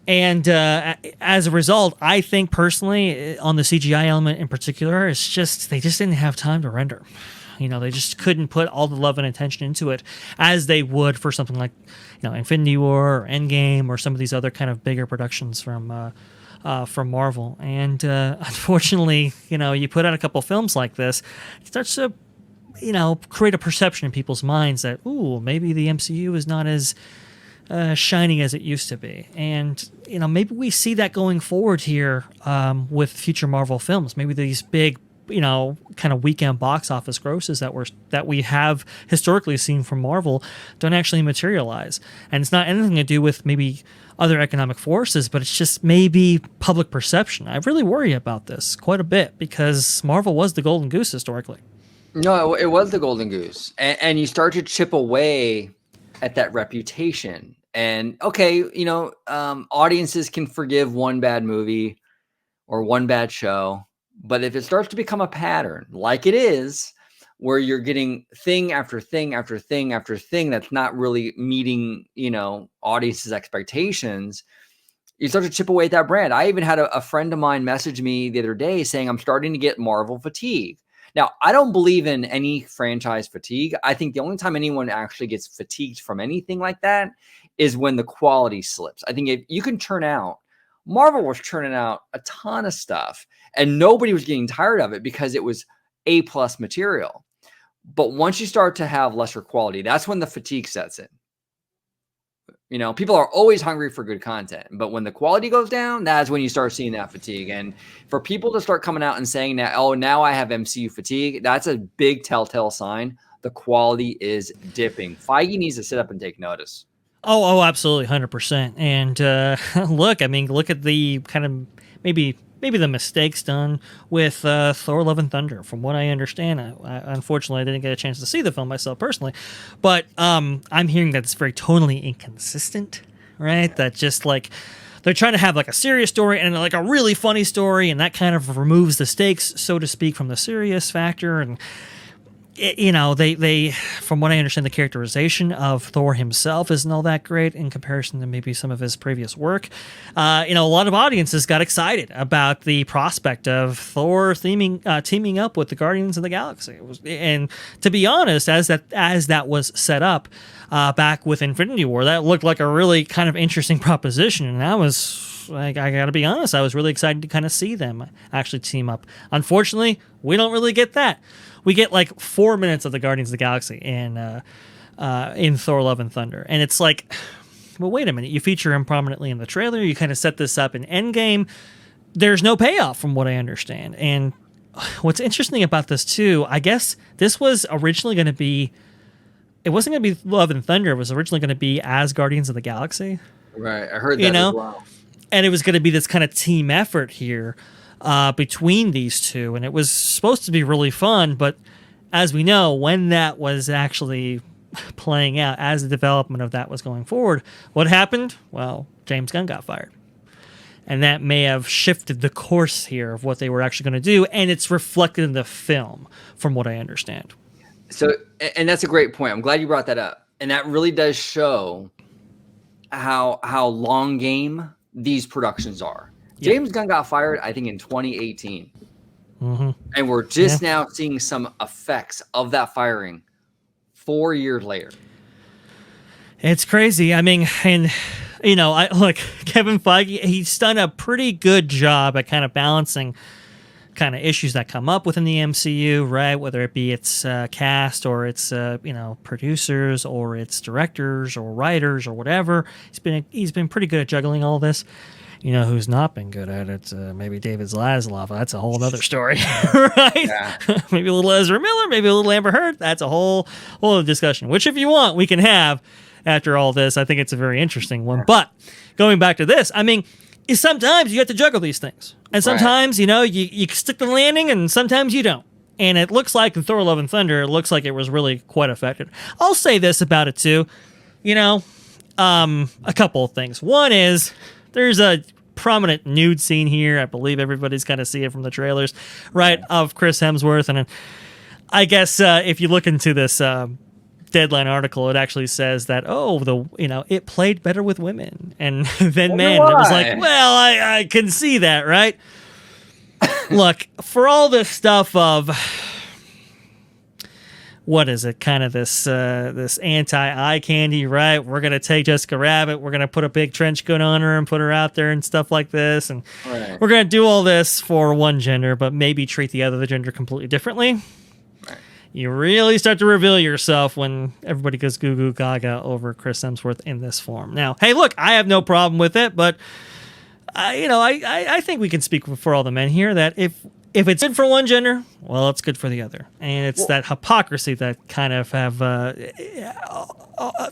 And as a result, I think personally, on the CGI element in particular, it's just they just didn't have time to render. They just couldn't put all the love and attention into it as they would for something like, Infinity War or Endgame or some of these other kind of bigger productions from Marvel. And unfortunately, you put out a couple films like this, it starts to create a perception in people's minds that, maybe the MCU is not as shining as it used to be. And, maybe we see that going forward here with future Marvel films. Maybe these big, kind of weekend box office grosses that we have historically seen from Marvel don't actually materialize. And it's not anything to do with maybe other economic forces, but it's just maybe public perception. I really worry about this quite a bit because Marvel was the golden goose historically. No, it was the golden goose. And you start to chip away at that reputation. And okay, audiences can forgive one bad movie or one bad show. But if it starts to become a pattern, like it is, where you're getting thing after thing after thing after thing that's not really meeting, audiences' expectations, you start to chip away at that brand. I even had a friend of mine message me the other day saying, I'm starting to get Marvel fatigue. Now, I don't believe in any franchise fatigue. I think the only time anyone actually gets fatigued from anything like that is when the quality slips. I think if you can turn out, Marvel was churning out a ton of stuff and nobody was getting tired of it because it was A+ material. But once you start to have lesser quality, that's when the fatigue sets in. People are always hungry for good content, but when the quality goes down, that's when you start seeing that fatigue. And for people to start coming out and saying that, now I have MCU fatigue, that's a big telltale sign the quality is dipping. Feige needs to sit up and take notice. Oh, absolutely, 100%. And look at the kind of maybe the mistakes done with Thor: Love and Thunder. From what I understand, unfortunately, I didn't get a chance to see the film myself personally, but I'm hearing that it's very tonally inconsistent, right? That just like they're trying to have like a serious story and like a really funny story, and that kind of removes the stakes, so to speak, from the serious factor. And they from what I understand, the characterization of Thor himself isn't all that great in comparison to maybe some of his previous work. A lot of audiences got excited about the prospect of Thor teaming up with the Guardians of the Galaxy. And to be honest, as that was set up back with Infinity War, that looked like a really kind of interesting proposition. And I got to be honest, I was really excited to kind of see them actually team up. Unfortunately, we don't really get that. We get like 4 minutes of the Guardians of the Galaxy in Thor: Love and Thunder. And it's like, well, wait a minute. You feature him prominently in the trailer. You kind of set this up in Endgame. There's no payoff from what I understand. And what's interesting about this too, I guess this was originally going to be, it wasn't going to be Love and Thunder. It was originally going to be as Guardians of the Galaxy. Right. I heard that as well. And it was going to be this kind of team effort here between these two, and it was supposed to be really fun, but as we know, when that was actually playing out, as the development of that was going forward, what happened? Well, James Gunn got fired. And that may have shifted the course here of what they were actually going to do, and it's reflected in the film, from what I understand. So, and that's a great point. I'm glad you brought that up. And that really does show how long game these productions are. James Gunn got fired, I think, in 2018. Mm-hmm. And we're just now seeing some effects of that firing 4 years later. It's crazy. I mean, and, look, Kevin Feige, he's done a pretty good job at kind of balancing kind of issues that come up within the MCU, right? Whether it be its cast or its producers or its directors or writers or whatever. He's been pretty good at juggling all this. You know who's not been good at it? Maybe David Zaslav. That's a whole other story, right? Yeah. Maybe a little Ezra Miller, maybe a little Amber Heard. That's a whole other discussion, which if you want, we can have after all this. I think it's a very interesting one. But going back to this, I mean, sometimes you have to juggle these things. And sometimes, you stick the landing and sometimes you don't. And it looks like in Thor Love and Thunder, it looks like it was really quite effective. I'll say this about it too. A couple of things. One is there's a prominent nude scene here. I believe everybody's going to see it from the trailers, right? Of Chris Hemsworth. And I guess if you look into this Deadline article, it actually says that, it played better with women and than men. It was like, well, I can see that, right? Look, for all this stuff of what is it? Kind of this anti-eye candy, right? We're gonna take Jessica Rabbit, we're gonna put a big trench coat on her and put her out there and stuff like this, and we're gonna do all this for one gender, but maybe treat the other gender completely differently. Right. You really start to reveal yourself when everybody goes goo goo gaga over Chris Hemsworth in this form. Now, hey, look, I have no problem with it, but I think we can speak for all the men here that if it's good for one gender, well, it's good for the other. And it's that hypocrisy that kind of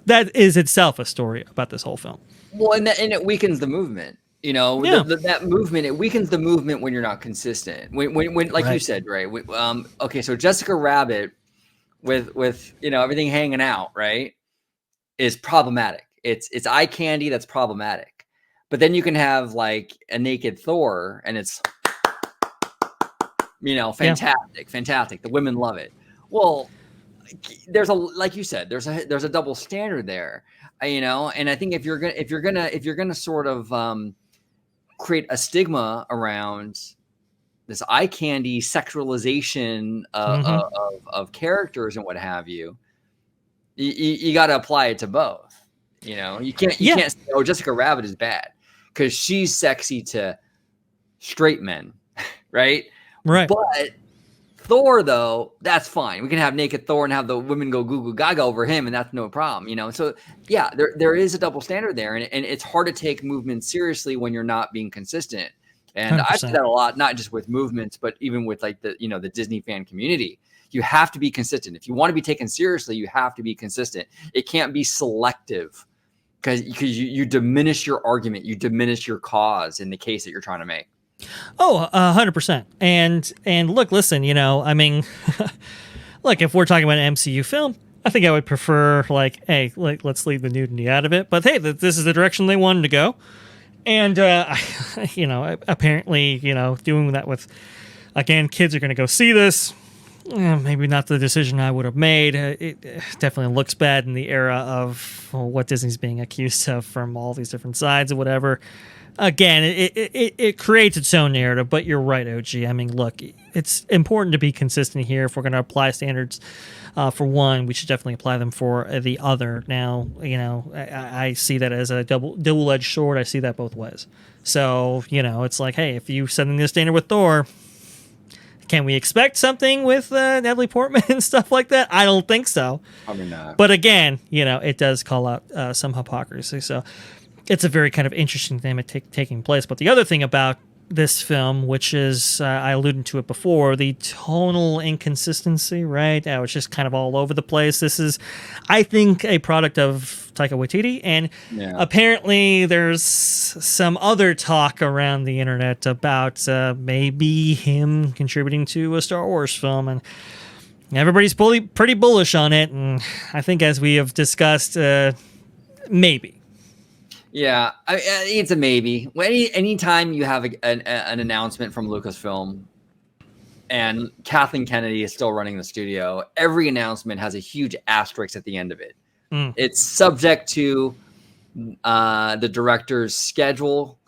that is itself a story about this whole film. Well, and it weakens the movement. That movement, it weakens the movement when you're not consistent. When like you said, right? Okay, so Jessica Rabbit with everything hanging out, right, is problematic. It's eye candy that's problematic. But then you can have like a naked Thor and it's fantastic. The women love it. Well, like you said, there's a double standard there, and I think if you're gonna sort of create a stigma around this eye candy sexualization of characters and what have you, you got to apply it to both. You can't say, oh, Jessica Rabbit is bad because she's sexy to straight men, right? Right. But Thor, though, that's fine. We can have naked Thor and have the women go goo goo gaga over him, and that's no problem, So, yeah, there is a double standard there, and it's hard to take movement seriously when you're not being consistent. And 100%. I've said that a lot, not just with movements, but even with like the Disney fan community. You have to be consistent. If you want to be taken seriously, you have to be consistent. It can't be selective because you diminish your argument, you diminish your cause in the case that you're trying to make. Oh, 100%. And look, listen, I mean, look, if we're talking about an MCU film, I think I would prefer let's leave the nudity out of it. But hey, this is the direction they wanted to go. And, apparently, doing that with, again, kids are going to go see this. Maybe not the decision I would have made. It definitely looks bad in the era of what Disney's being accused of from all these different sides or whatever. Again, it creates its own narrative, but you're right, OG. I mean, look, it's important to be consistent here. If we're going to apply standards for one, we should definitely apply them for the other. Now, I see that as a double-edged sword. I see that both ways. So, it's like, hey, if you setting the standard with Thor, can we expect something with Natalie Portman and stuff like that? I don't think so. Probably not. But again, it does call out some hypocrisy. So it's a very kind of interesting thing taking place. But the other thing about this film, which is, I alluded to it before, the tonal inconsistency, right? It's just kind of all over the place. This is, I think, a product of Taika Waititi. And apparently there's some other talk around the internet about maybe him contributing to a Star Wars film. And everybody's pretty bullish on it. And I think, as we have discussed, maybe. Yeah, I think it's a maybe. Anytime you have an announcement from Lucasfilm and Kathleen Kennedy is still running the studio, every announcement has a huge asterisk at the end of it. It's subject to the director's schedule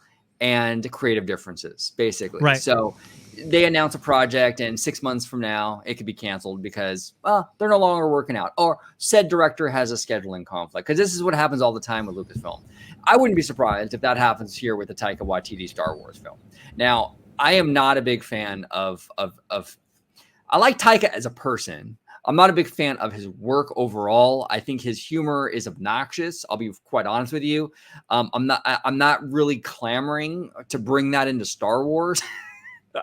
and creative differences, basically. Right. So they announce a project, and 6 months from now, it could be canceled because they're no longer working out, or said director has a scheduling conflict. Because this is what happens all the time with Lucasfilm. I wouldn't be surprised if that happens here with the Taika Waititi Star Wars film. Now, I am not a big fan of. I like Taika as a person. I'm not a big fan of his work overall. I think his humor is obnoxious. I'll be quite honest with you. I'm not really clamoring to bring that into Star Wars.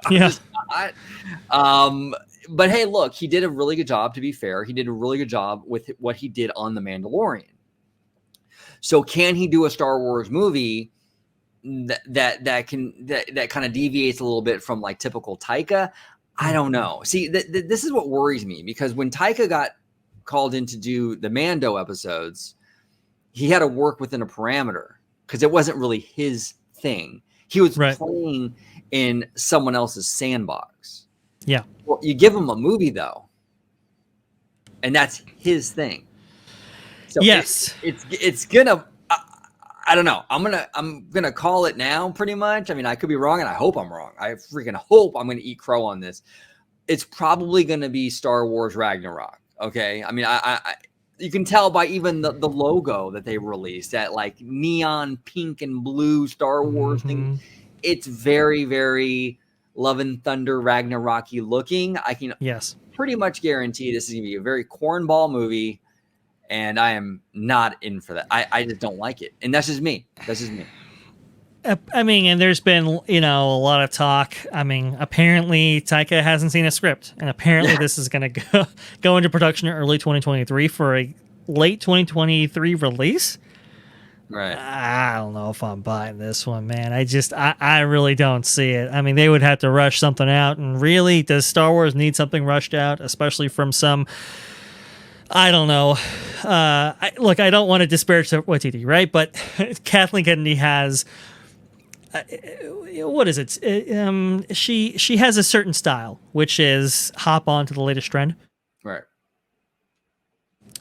I'm just not. But hey, look, he did a really good job. To be fair, he did a really good job with what he did on The Mandalorian. So, can he do a Star Wars movie that kind of deviates a little bit from like typical Taika? I don't know. See, this is what worries me, because when Taika got called in to do the Mando episodes, he had to work within a parameter because it wasn't really his thing. He was playing in someone else's sandbox. Yeah. Well, you give him a movie though, and that's his thing. So yes, it's gonna. I don't know. I'm gonna call it now, pretty much. I mean, I could be wrong, and I hope I'm wrong. I freaking hope I'm gonna eat crow on this. It's probably gonna be Star Wars Ragnarok. Okay. I mean, I you can tell by even the logo that they released, that like neon pink and blue Star Wars thing. It's very, very Love and Thunder Ragnarok-y looking. I can pretty much guarantee this is gonna be a very cornball movie. And I am not in for that. I just don't like it. And that's just me. I mean, and there's been, a lot of talk. I mean, apparently Taika hasn't seen a script. And apparently this is going to go into production in early 2023 for a late 2023 release. Right. I don't know if I'm buying this one, man. I really don't see it. I mean, they would have to rush something out. And really, does Star Wars need something rushed out, especially from some... I don't know. I don't want to disparage Waititi, right? But Kathleen Kennedy has, what is it? She has a certain style, which is hop on to the latest trend. Right.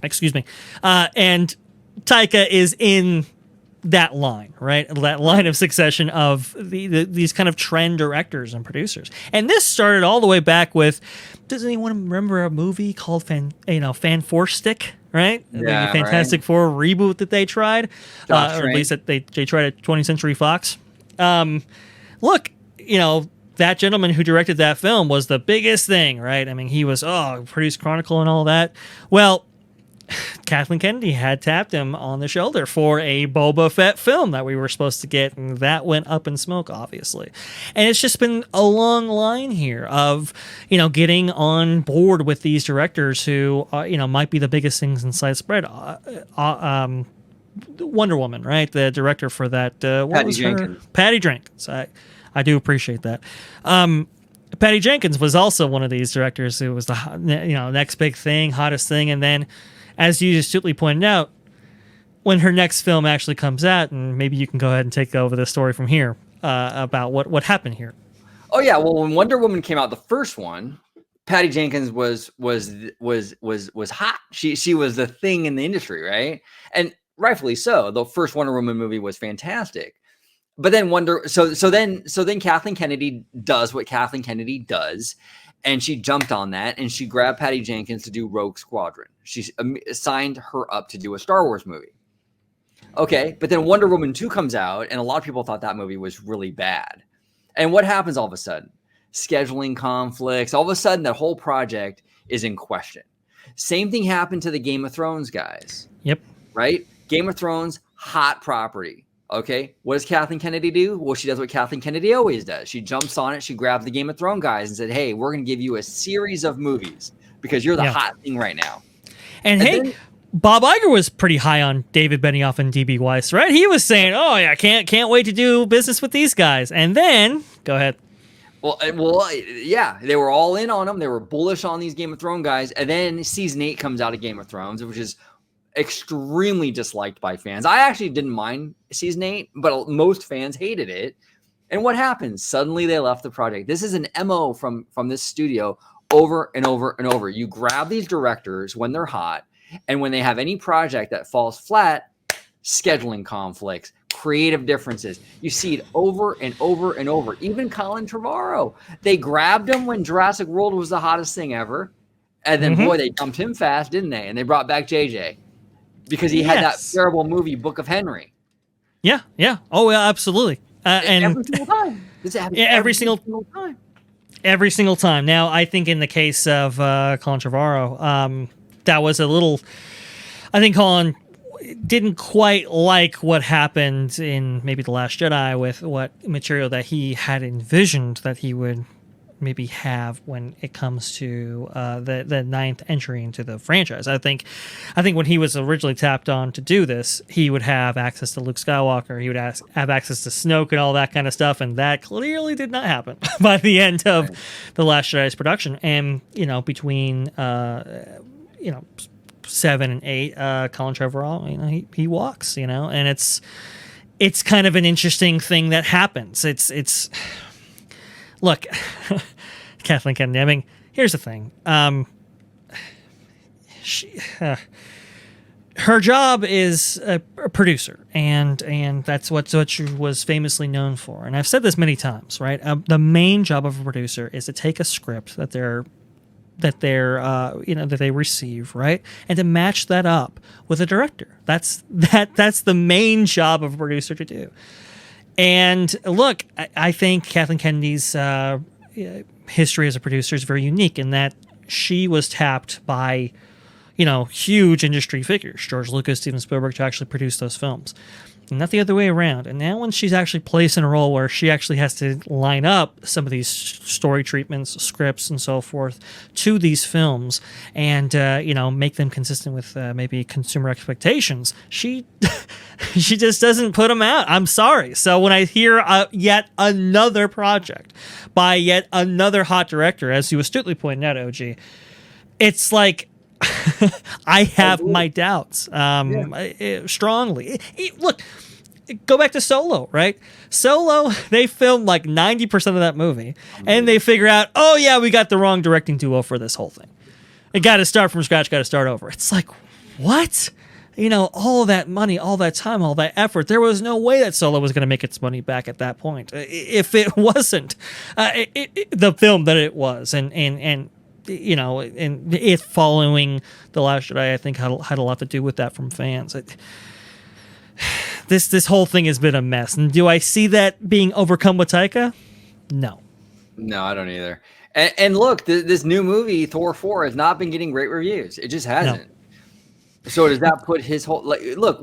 Excuse me. And Taika is in that line, right? That line of succession of these kind of trend directors and producers. And this started all the way back with, does anyone remember a movie called Fan Force Stick, right? Yeah, the Fantastic Four reboot that they tried, or at Train. least that they tried at 20th Century Fox. Look, that gentleman who directed that film was the biggest thing, right? I mean, he was, produced Chronicle and all that. Well, Kathleen Kennedy had tapped him on the shoulder for a Boba Fett film that we were supposed to get, and that went up in smoke, obviously. And it's just been a long line here of, getting on board with these directors who, might be the biggest things in side spread. Wonder Woman, right? The director for that. Patty Jenkins. Patty Jenkins. I do appreciate that. Patty Jenkins was also one of these directors who was the next big thing, hottest thing, and then, as you astutely pointed out, when her next film actually comes out, and maybe you can go ahead and take over the story from here about what happened here. Oh yeah, well, when Wonder Woman came out, the first one, Patty Jenkins was hot. She was the thing in the industry, right? And rightfully so. The first Wonder Woman movie was fantastic. But then then Kathleen Kennedy does what Kathleen Kennedy does, and she jumped on that, and she grabbed Patty Jenkins to do Rogue Squadron. She signed her up to do a Star Wars movie. Okay, but then Wonder Woman 2 comes out, and a lot of people thought that movie was really bad. And what happens all of a sudden? Scheduling conflicts. All of a sudden, that whole project is in question. Same thing happened to the Game of Thrones guys. Yep. Right? Game of Thrones, hot property. Okay, what does Kathleen Kennedy do? Well, she does what Kathleen Kennedy always does. She jumps on it. She grabbed the Game of Thrones guys and said, hey, we're going to give you a series of movies because you're the hot thing right now. And hey, then, Bob Iger was pretty high on David Benioff and D.B. Weiss, right? He was saying, oh, yeah, can't wait to do business with these guys. And then, go ahead. Well, yeah, they were all in on them. They were bullish on these Game of Thrones guys. And then season 8 comes out of Game of Thrones, which is extremely disliked by fans. I actually didn't mind season 8, but most fans hated it. And what happens? Suddenly they left the project. This is an MO from this studio over and over and over. You grab these directors when they're hot, and when they have any project that falls flat, scheduling conflicts, creative differences. You see it over and over and over. Even Colin Trevorrow, they grabbed him when Jurassic World was the hottest thing ever. And then, boy, they dumped him fast, didn't they? And they brought back JJ. Because he had that terrible movie, Book of Henry. Yeah. Oh, yeah, absolutely. And every single time. This happens every single time. Every single time. Now, I think in the case of Colin Trevorrow, that was a little. I think Colin didn't quite like what happened in maybe The Last Jedi with what material that he had envisioned that he would maybe have when it comes to the ninth entry into the franchise. I think when he was originally tapped on to do this, he would have access to Luke Skywalker, he would have access to Snoke and all that kind of stuff, and that clearly did not happen by the end of The Last Jedi's production. And between 7 and 8, Colin Trevorrow, he walks, and it's kind of an interesting thing that happens. It's look, Kathleen Kennedy. I mean, here's the thing. Her job is a producer, and that's what she was famously known for. And I've said this many times, right? The main job of a producer is to take a script that they receive, right, and to match that up with a director. That's the main job of a producer to do. And look, I think Kathleen Kennedy's history as a producer is very unique in that she was tapped by, huge industry figures, George Lucas, Steven Spielberg, to actually produce those films, and not the other way around. And now when she's actually placed in a role where she actually has to line up some of these story treatments, scripts, and so forth to these films and, make them consistent with maybe consumer expectations, she just doesn't put them out. I'm sorry. So when I hear yet another project by yet another hot director, as you astutely pointed out, OG, it's like, I have my doubts strongly. Look, go back to Solo, right? Solo, they filmed like 90% of that movie, and they figure out, oh yeah, we got the wrong directing duo for this whole thing. It got to start from scratch, got to start over. It's like, what? All that money, all that time, all that effort. There was no way that Solo was going to make its money back at that point if it wasn't the film that it was, and it following The Last Jedi, I think had a lot to do with that from fans. This whole thing has been a mess. And do I see that being overcome with Taika? No, I don't either. And look, this new movie, Thor 4, has not been getting great reviews. It just hasn't. No. So does that put his whole look?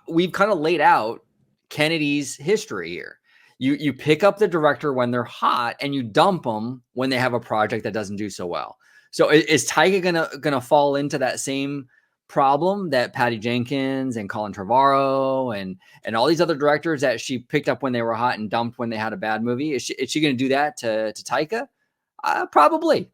We've kind of laid out Kennedy's history here. You pick up the director when they're hot, and you dump them when they have a project that doesn't do so well. So is Taika gonna fall into that same problem that Patty Jenkins and Colin Trevorrow and all these other directors that she picked up when they were hot and dumped when they had a bad movie? Is she gonna do that to Taika? Probably.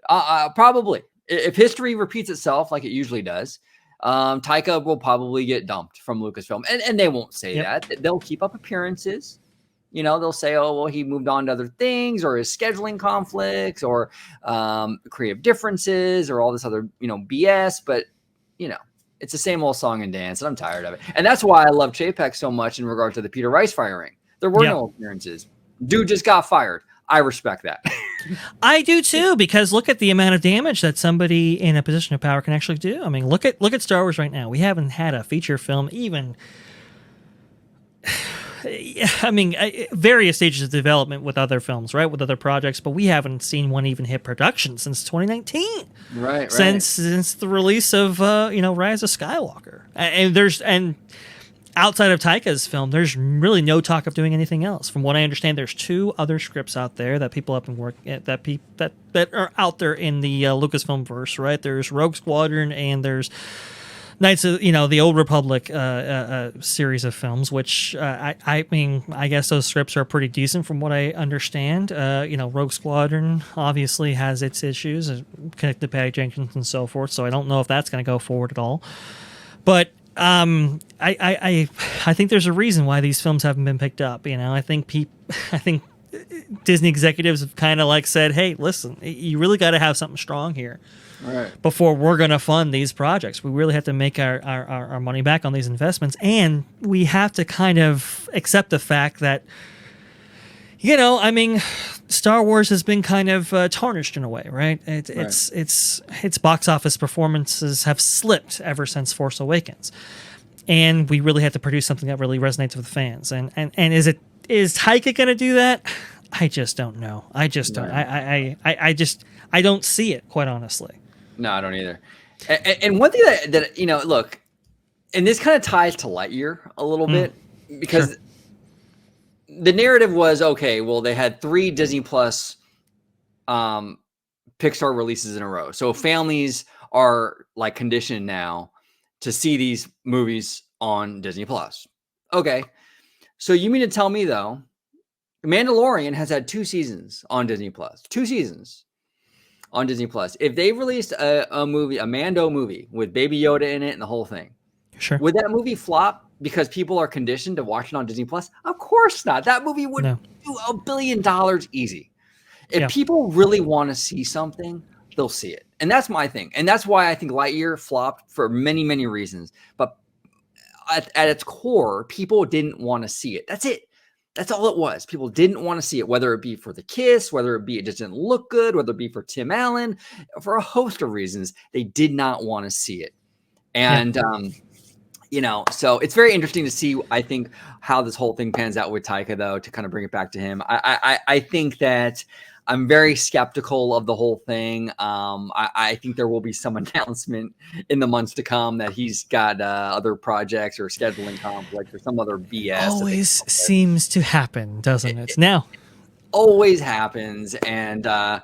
Probably. If history repeats itself like it usually does, Taika will probably get dumped from Lucasfilm, and they won't say that. They'll keep up appearances. They'll say, oh, well, he moved on to other things, or his scheduling conflicts, or creative differences, or all this other, BS. But, it's the same old song and dance, and I'm tired of it. And that's why I love Chapek so much in regard to the Peter Rice firing. There were no appearances. Dude just got fired. I respect that. I do too, because look at the amount of damage that somebody in a position of power can actually do. I mean, look at Star Wars right now. We haven't had a feature film even. I mean, various stages of development with other films, right? With other projects, but we haven't seen one even hit production since 2019. Right. Since the release of Rise of Skywalker. And outside of Taika's film, there's really no talk of doing anything else. From what I understand, there's 2 other scripts out there that people have been working at that are out there in the Lucasfilm verse, right? There's Rogue Squadron and there's Knights of the Old Republic series of films, which I mean, I guess those scripts are pretty decent from what I understand. Rogue Squadron obviously has its issues connected to Patty Jenkins and so forth, so I don't know if that's going to go forward at all. But I think there's a reason why these films haven't been picked up. I think Disney executives have kind of said, hey, listen, you really got to have something strong here. Right. Before we're going to fund these projects. We really have to make our money back on these investments. And we have to kind of accept the fact that, Star Wars has been kind of tarnished in a way, right? Its box office performances have slipped ever since Force Awakens. And we really have to produce something that really resonates with fans. And is Taika going to do that? I just don't know. I just don't. Right. I don't see it, quite honestly. No, I don't either. And one thing that look, and this kind of ties to Lightyear a little bit, because the narrative was, okay, well, they had 3 Disney Plus Pixar releases in a row. So families are like conditioned now to see these movies on Disney Plus. Okay. So you mean to tell me, though, Mandalorian has had 2 seasons on Disney Plus. 2 seasons on Disney Plus. If they released a movie, a Mando movie with Baby Yoda in it and the whole thing, Sure. would that movie flop because people are conditioned to watch it on Disney Plus? Of course not. That movie would do $1 billion easy. If people really want to see something, they'll see it. And that's my thing. And that's why I think Lightyear flopped for many, many reasons. But at its core, people didn't want to see it. That's it. That's all it was. People didn't want to see it, whether it be for the kiss, whether it be it just didn't look good, whether it be for Tim Allen, for a host of reasons. They did not want to see it. And, so it's very interesting to see, I think, how this whole thing pans out with Taika, though, to kind of bring it back to him. I think that I'm very skeptical of the whole thing. I think there will be some announcement in the months to come that he's got other projects or scheduling conflicts or some other BS. Always seems to happen, doesn't it? Now, always happens, and I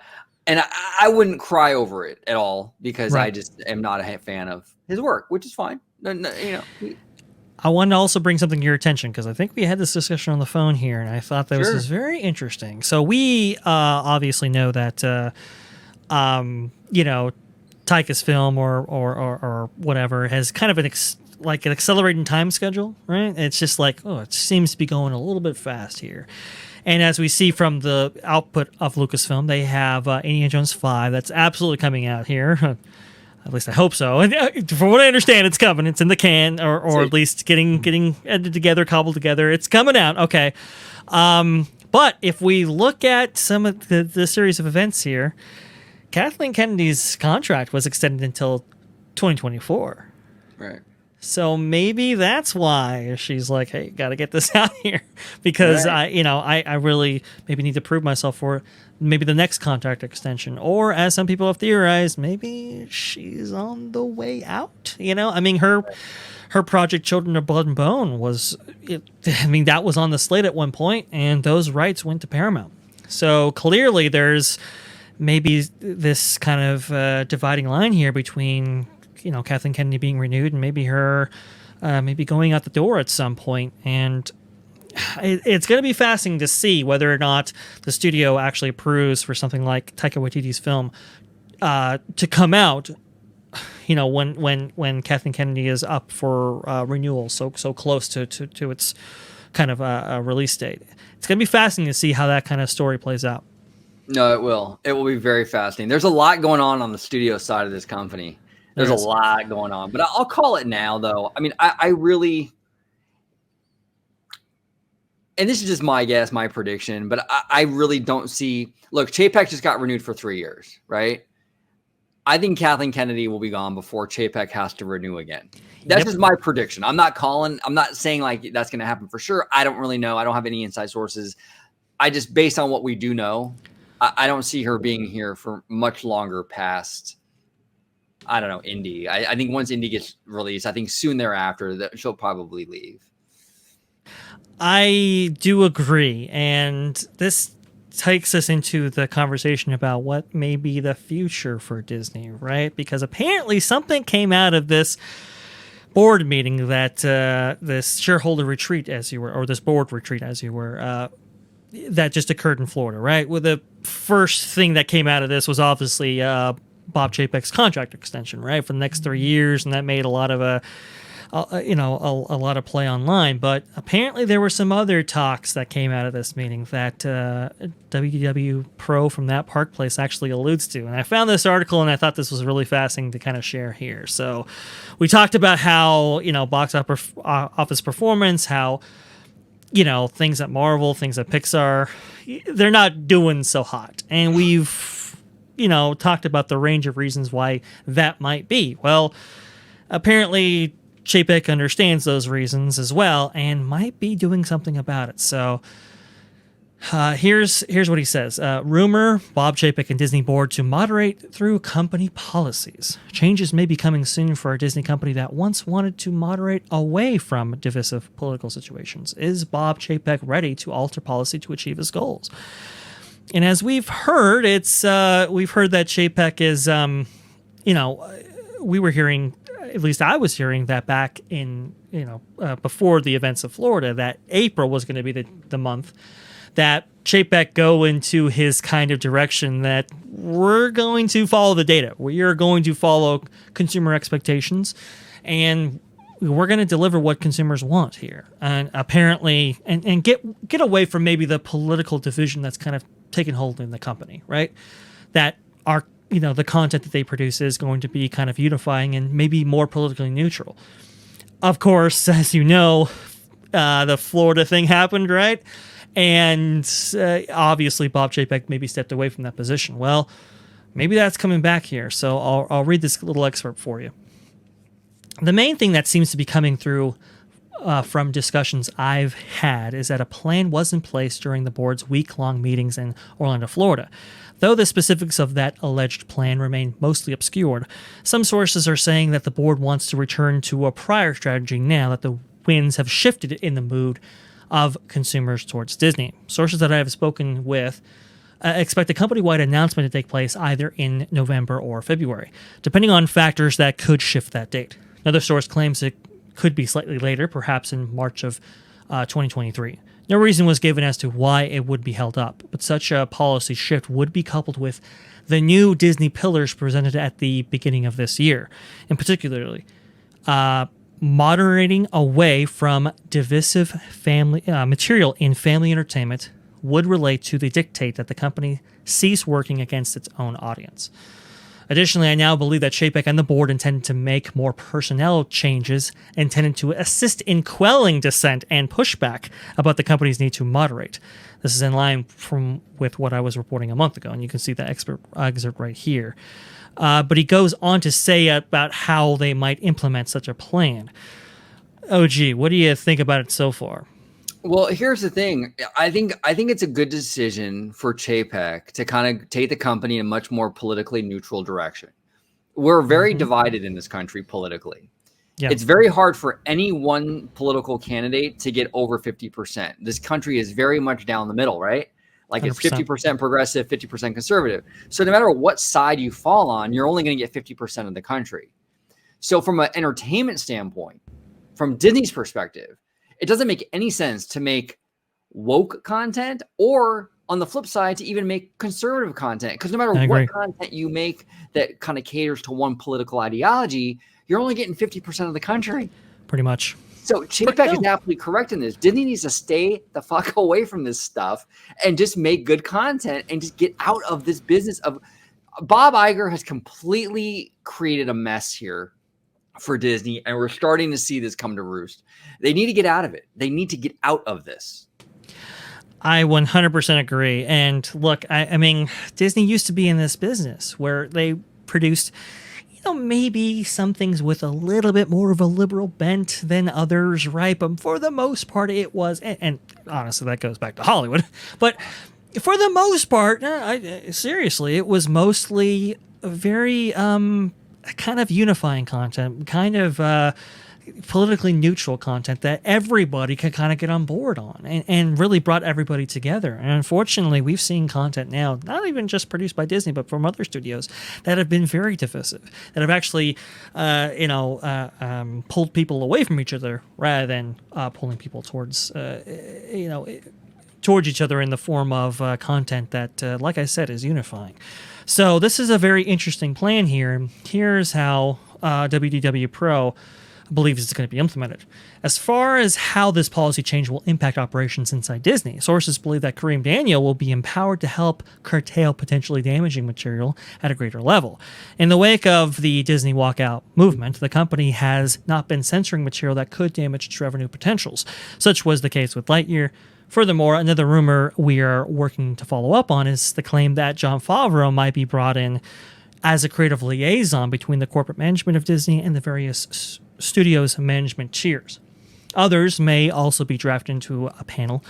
wouldn't cry over it at all because I just am not a fan of his work, which is fine. I wanted to also bring something to your attention because I think we had this discussion on the phone here, and I thought that was very interesting. So we obviously know that, Taika's film or whatever has kind of an accelerating time schedule, right? It's just like, it seems to be going a little bit fast here. And as we see from the output of Lucasfilm, they have Indiana Jones 5 that's absolutely coming out here. At least I hope so. And from what I understand, it's coming. It's in the can, or at least getting edited together, cobbled together. It's coming out. Okay. But if we look at some of the series of events here, Kathleen Kennedy's contract was extended until 2024. Right. So maybe that's why she's like, hey, got to get this out here because I really maybe need to prove myself for maybe the next contract extension. Or as some people have theorized, maybe she's on the way out. I mean, her project Children of Blood and Bone that was on the slate at one point, and those rights went to Paramount. So clearly there's maybe this kind of dividing line here between Kathleen Kennedy being renewed and maybe her maybe going out the door at some point. And it's going to be fascinating to see whether or not the studio actually approves for something like Taika Waititi's film to come out, when Kathleen Kennedy is up for renewal, so close to its kind of release date. It's going to be fascinating to see how that kind of story plays out. No, it will. It will be very fascinating. There's a lot going on the studio side of this company. There's a lot going on, but I'll call it now, though. I mean, I really, and this is just my guess, my prediction, but I really don't see. Look, Chapek just got renewed for 3 years, right? I think Kathleen Kennedy will be gone before Chapek has to renew again. That's just my prediction. I'm not saying like that's going to happen for sure. I don't really know. I don't have any inside sources. I just, based on what we do know, I don't see her being here for much longer past, I don't know, Indy. I think once Indy gets released, I think soon thereafter that she'll probably leave. I do agree. And this takes us into the conversation about what may be the future for Disney, right? Because apparently something came out of this board meeting that this shareholder retreat, as you were, or this board retreat, as you were, that just occurred in Florida, right? Well, the first thing that came out of this was obviously Bob Chapek's contract extension, right, for the next 3 years, and that made a lot of a lot of play online. But apparently there were some other talks that came out of this meeting that WDW Pro from that Park Place actually alludes to. And I found this article, and I thought this was really fascinating to kind of share here. So we talked about how, box office performance, how, things at Marvel, things at Pixar, they're not doing so hot. And we've, talked about the range of reasons why that might be. Well, apparently Chapek understands those reasons as well and might be doing something about it. So Here's what he says. Rumor, Bob Chapek and Disney board to moderate through company policies. Changes may be coming soon for a Disney company that once wanted to moderate away from divisive political situations. Is Bob Chapek ready to alter policy to achieve his goals? And as we've heard, we've heard that Chapek is, we were hearing, at least I was hearing that back in, before the events of Florida, that April was going to be the month that Chapek go into his kind of direction that we're going to follow the data. We are going to follow consumer expectations, and we're going to deliver what consumers want here. And apparently, and get away from maybe the political division that's kind of taken hold in the company, right? That our, the content that they produce is going to be kind of unifying and maybe more politically neutral. Of course, as you know, the Florida thing happened, right? And obviously, Bob Chapek maybe stepped away from that position. Well, maybe that's coming back here. So I'll read this little excerpt for you. The main thing that seems to be coming through from discussions I've had is that a plan was in place during the board's week-long meetings in Orlando, Florida. Though the specifics of that alleged plan remain mostly obscured, some sources are saying that the board wants to return to a prior strategy now that the winds have shifted in the mood of consumers towards Disney. Sources that I have spoken with expect a company-wide announcement to take place either in November or February, depending on factors that could shift that date. Another source claims it could be slightly later, perhaps in March of 2023. No reason was given as to why it would be held up, but such a policy shift would be coupled with the new Disney pillars presented at the beginning of this year, and particularly moderating away from divisive family material in family entertainment would relate to the dictate that the company cease working against its own audience. Additionally, I now believe that Chapek and the board intended to make more personnel changes intended to assist in quelling dissent and pushback about the company's need to moderate. This is in line with what I was reporting a month ago, and you can see the excerpt right here. But he goes on to say about how they might implement such a plan. OG, what do you think about it so far? Well, here's the thing. I think it's a good decision for Chapek to kind of take the company in a much more politically neutral direction. We're very divided in this country politically. Yeah. It's very hard for any one political candidate to get over 50%. This country is very much down the middle, right? Like 100%. It's 50% progressive, 50% conservative. So no matter what side you fall on, you're only going to get 50% of the country. So from an entertainment standpoint, from Disney's perspective, it doesn't make any sense to make woke content or on the flip side to even make conservative content. Because no matter what content you make that kind of caters to one political ideology, you're only getting 50% of the country. Pretty much. So Chapek is absolutely correct in this. Disney needs to stay the fuck away from this stuff and just make good content and just get out of this business of Bob Iger has completely created a mess here for Disney, and we're starting to see this come to roost. They need to get out of it. They need to get out of this. I 100% agree. And look, I mean, Disney used to be in this business where they produced, maybe some things with a little bit more of a liberal bent than others, right? But for the most part, it was, and honestly, that goes back to Hollywood. But for the most part, seriously, it was mostly very kind of unifying content, kind of politically neutral content that everybody could kind of get on board on and really brought everybody together. And unfortunately, we've seen content now, not even just produced by Disney, but from other studios that have been very divisive, that have actually, pulled people away from each other rather than pulling people towards, towards each other in the form of content that, like I said, is unifying. So this is a very interesting plan here. Here's how WDW Pro believes it's going to be implemented. As far as how this policy change will impact operations inside Disney, sources believe that Kareem Daniel will be empowered to help curtail potentially damaging material at a greater level. In the wake of the Disney walkout movement, the company has not been censoring material that could damage its revenue potentials. Such was the case with Lightyear. Furthermore, another rumor we are working to follow up on is the claim that Jon Favreau might be brought in as a creative liaison between the corporate management of Disney and the various studios' management tiers. Others may also be drafted into a panel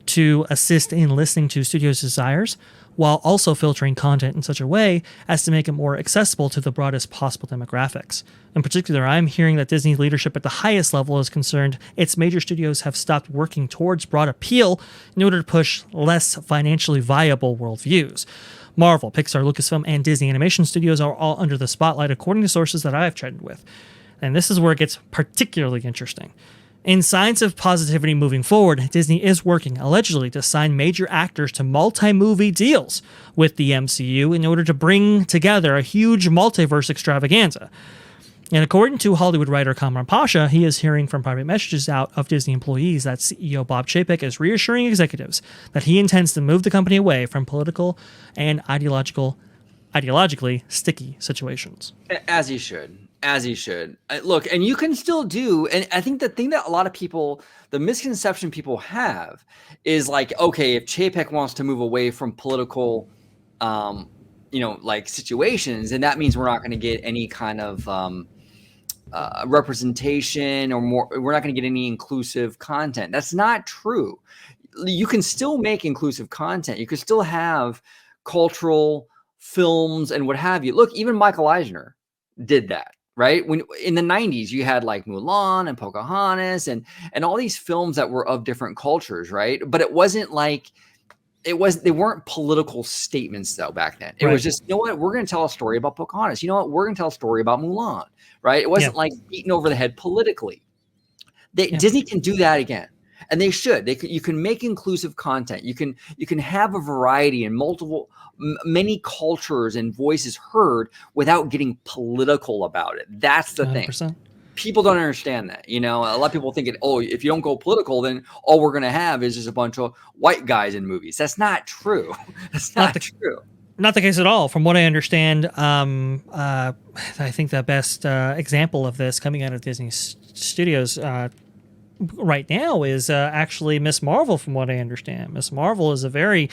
to assist in listening to studios' desires, while also filtering content in such a way as to make it more accessible to the broadest possible demographics. In particular, I'm hearing that Disney's leadership at the highest level is concerned its major studios have stopped working towards broad appeal in order to push less financially viable worldviews. Marvel, Pixar, Lucasfilm, and Disney Animation Studios are all under the spotlight according to sources that I've chatted with. And this is where it gets particularly interesting. In signs of positivity moving forward, Disney is working, allegedly, to sign major actors to multi-movie deals with the MCU in order to bring together a huge multiverse extravaganza. And according to Hollywood writer Kamran Pasha, he is hearing from private messages out of Disney employees that CEO Bob Chapek is reassuring executives that he intends to move the company away from political and ideologically sticky situations. As he should. As he should. Look, and you can still do, and I think the thing that a lot of people, the misconception people have is like, okay, if Chapek wants to move away from political, like situations, and that means we're not going to get any kind of representation or more, we're not going to get any inclusive content. That's not true. You can still make inclusive content. You can still have cultural films and what have you. Look, even Michael Eisner did that. Right? When in the 90s, you had like Mulan and Pocahontas and all these films that were of different cultures, right? But it wasn't like they weren't political statements though back then. It was just, you know what, we're going to tell a story about Pocahontas. You know what, we're going to tell a story about Mulan, right? It wasn't like beaten over the head politically. Disney can do that again. And they should. You can make inclusive content. You can have a variety and many cultures and voices heard without getting political about it. That's the 100%. Thing. People don't understand that. A lot of people think, if you don't go political, then all we're going to have is just a bunch of white guys in movies. That's not true. That's not true. Not the case at all. From what I understand, I think the best example of this coming out of Disney Studios right now is actually Miss Marvel. From what I understand, Miss Marvel is a very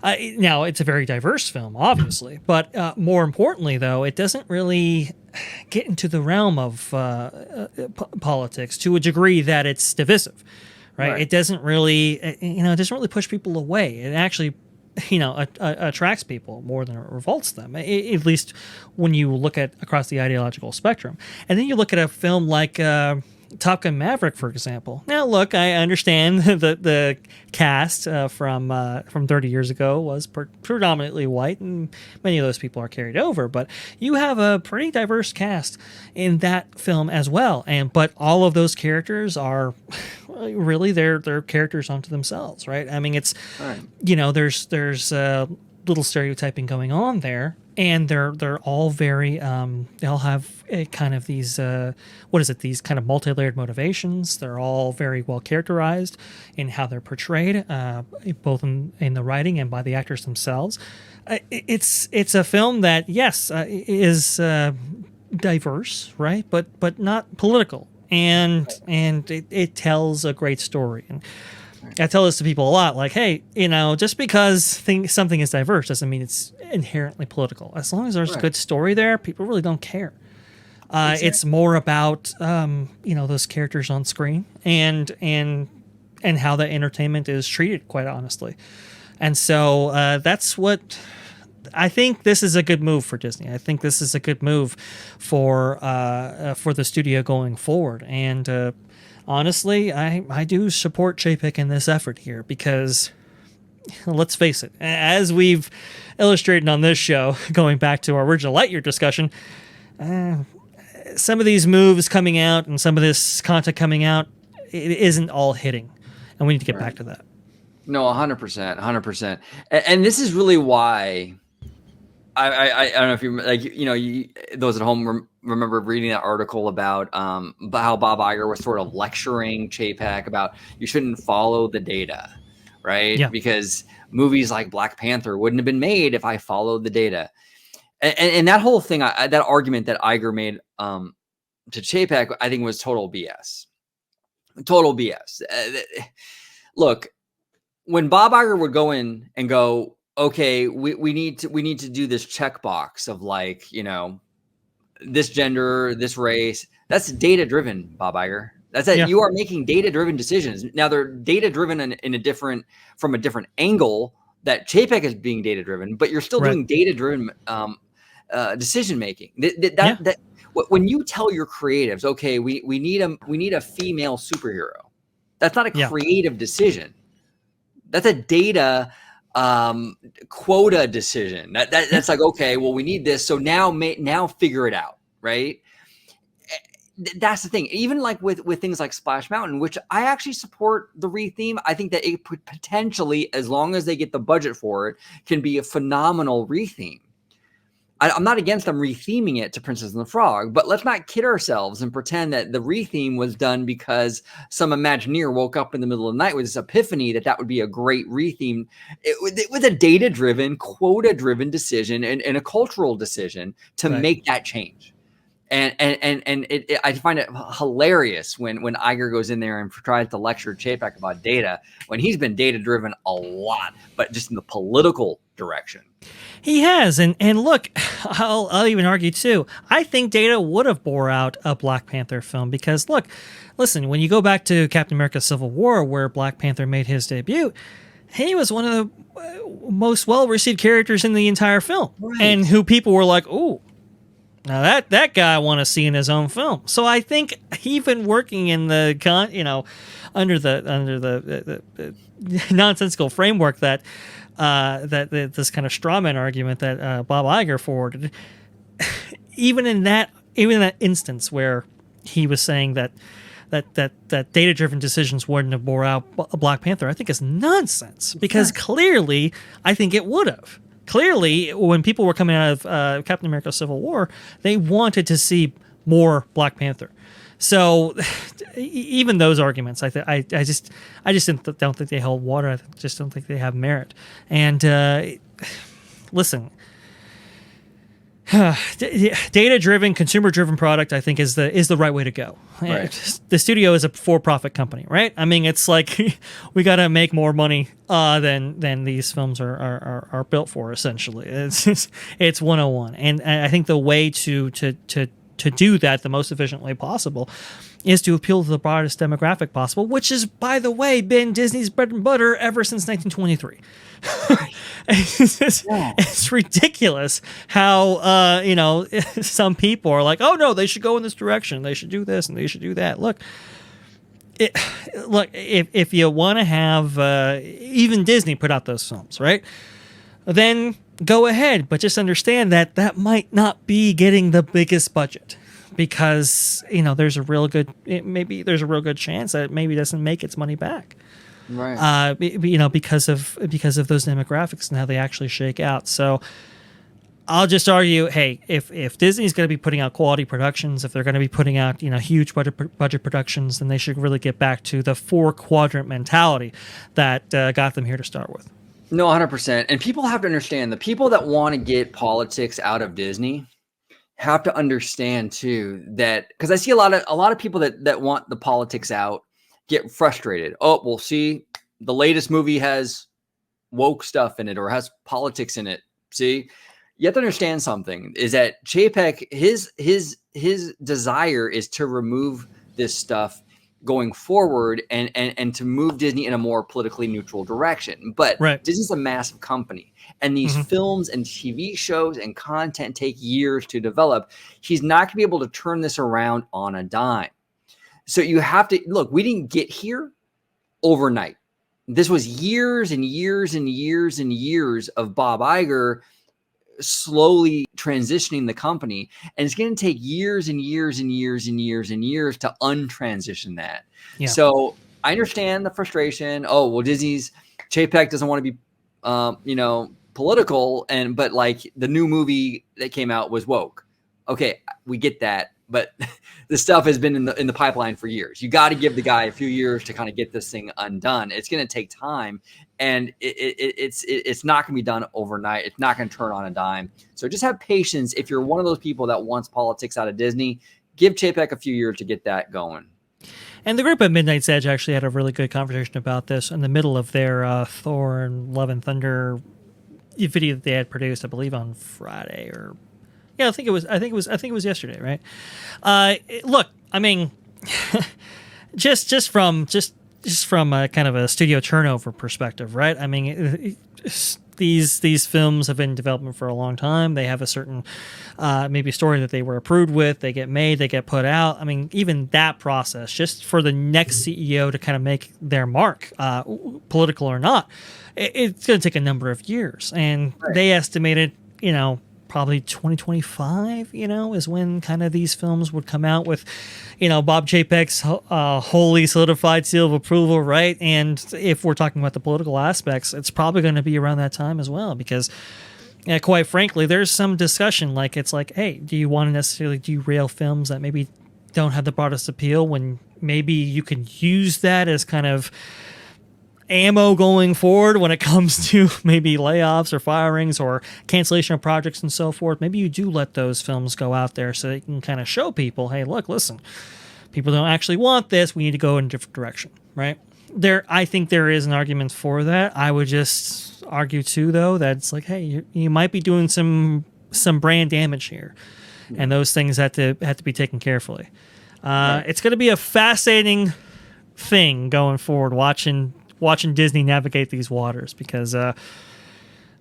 now it's a very diverse film, obviously, but more importantly, though, it doesn't really get into the realm of politics to a degree that it's divisive, right? It doesn't really, it doesn't really push people away. It actually, attracts people more than it revolts them. At least when you look at across the ideological spectrum, and then you look at a film like Top Gun Maverick, for example. Now, look, I understand that the cast from 30 years ago was predominantly white, and many of those people are carried over. But you have a pretty diverse cast in that film as well, but all of those characters are really they're characters unto themselves, right? I mean, it's there's little stereotyping going on there. And they're all very they all have a kind of these these kind of multi-layered motivations. They're all very well characterized in how they're portrayed, both in the writing and by the actors themselves. It's a film that is diverse, right? But not political, and it tells a great story. And I tell this to people a lot, like, hey, just because something is diverse doesn't mean it's inherently political. As long as there's a good story there, people really don't care. Exactly. It's more about those characters on screen and how the entertainment is treated, quite honestly. And so that's what I think. This is a good move for Disney. I think this is a good move for the studio going forward. And honestly, I do support Chapek in this effort here because, let's face it, as we've illustrated on this show, going back to our original Lightyear discussion, some of these moves coming out and some of this content coming out, it isn't all hitting, and we need to get back to that. No, 100%. And this is really why I don't know if you those at home remember reading that article about how Bob Iger was sort of lecturing Chapek about you shouldn't follow the data, right? Yeah. Because movies like Black Panther wouldn't have been made if I followed the data. And that whole thing, that argument that Iger made to Chapek, I think was total BS. Total BS. Look, when Bob Iger would go in and go, okay, we need to do this checkbox of like, this gender, this race. That's data driven, Bob Iger. That's it. Yeah. You are making data-driven decisions. Now they're data-driven from a different angle that Chapek is being data-driven, but you're still doing data-driven decision making. When you tell your creatives, okay, we need a female superhero, that's not a creative decision. That's a data quota decision. That's like, okay, well, we need this, so now figure it out, right? That's the thing. Even like with things like Splash Mountain, which I actually support the retheme. I think that it could potentially, as long as they get the budget for it, can be a phenomenal retheme. I'm not against them retheming it to Princess and the Frog, but let's not kid ourselves and pretend that the retheme was done because some Imagineer woke up in the middle of the night with this epiphany that would be a great retheme. It was a data-driven, quota-driven decision and a cultural decision to make that change. And I find it hilarious when Iger goes in there and tries to lecture Chapek about data when he's been data-driven a lot, but just in the political direction. He has, and look, I'll even argue too. I think Data would have bore out a Black Panther film because listen, when you go back to Captain America: Civil War, where Black Panther made his debut, he was one of the most well-received characters in the entire film, and who people were like, "Ooh, now that guy I want to see in his own film." So I think even working in the under the nonsensical framework that this kind of straw man argument that Bob Iger forwarded, even in that instance where he was saying that data-driven decisions wouldn't have bore out Black Panther, I think is nonsense, because clearly I think it would have. Clearly, when people were coming out of Captain America: Civil War, they wanted to see more Black Panther. So even those arguments, I just don't think they hold water. I just don't think they have merit. And listen, data-driven, consumer-driven product, I think, is the right way to go. Right. The studio is a for-profit company, right? I mean, it's like we got to make more money than these films are built for. Essentially, it's 101, and I think the way to do that the most efficient way possible is to appeal to the broadest demographic possible, which has, by the way, been Disney's bread and butter ever since 1923. It's ridiculous how some people are like, oh no, they should go in this direction, they should do this and they should do that. Look, if you want to have even Disney put out those films, right, then go ahead, but just understand that might not be getting the biggest budget, because there's a real good chance that it maybe doesn't make its money back, right? Because of those demographics and how they actually shake out. So I'll just argue, hey, if Disney's going to be putting out quality productions, if they're going to be putting out huge budget productions, then they should really get back to the 4-quadrant mentality that got them here to start with. No, 100%. And people have to understand, the people that want to get politics out of Disney have to understand too that, because I see a lot of people that want the politics out get frustrated. Oh, well, see, the latest movie has woke stuff in it or has politics in it. See, you have to understand something, is that Chapek, his desire is to remove this stuff going forward and to move Disney in a more politically neutral direction. But Disney's a massive company, and these films and TV shows and content take years to develop. He's not going to be able to turn this around on a dime. So you have to look, we didn't get here overnight. This was years and years and years and years of Bob Iger slowly transitioning the company, and it's going to take years and years and years and years and years to untransition that. So I understand the frustration. Oh, well, Chapek doesn't want to be political, but like the new movie that came out was woke. Okay, we get that, but this stuff has been in the pipeline for years. You got to give the guy a few years to kind of get this thing undone. It's going to take time, and it's not going to be done overnight. It's not going to turn on a dime. So just have patience. If you're one of those people that wants politics out of Disney, give Chapek a few years to get that going. And the group at Midnight's Edge actually had a really good conversation about this in the middle of their Thor and Love and Thunder video that they had produced, I believe, on Friday or. Yeah, I think it was yesterday, right? Look, I mean, just from a kind of a studio turnover perspective, right? I mean, these films have been in development for a long time. They have a certain maybe story that they were approved with. They get made, they get put out. I mean, even that process, just for the next CEO to kind of make their mark, political or not, it's going to take a number of years. And they estimated, probably 2025, is when kind of these films would come out with, Bob Chapek's wholly solidified seal of approval, right? And if we're talking about the political aspects, it's probably going to be around that time as well, because quite frankly, there's some discussion it's like, hey, do you want to necessarily derail films that maybe don't have the broadest appeal when maybe you can use that as kind of ammo going forward when it comes to maybe layoffs or firings or cancellation of projects and so forth? Maybe you do let those films go out there so they can kind of show people, hey, look, listen, people don't actually want this. We need to go in a different direction, right? I think there is an argument for that. I would just argue too, though, that it's like, hey, you might be doing some brand damage here, and those things have to be taken carefully. It's going to be a fascinating thing going forward, watching Disney navigate these waters, because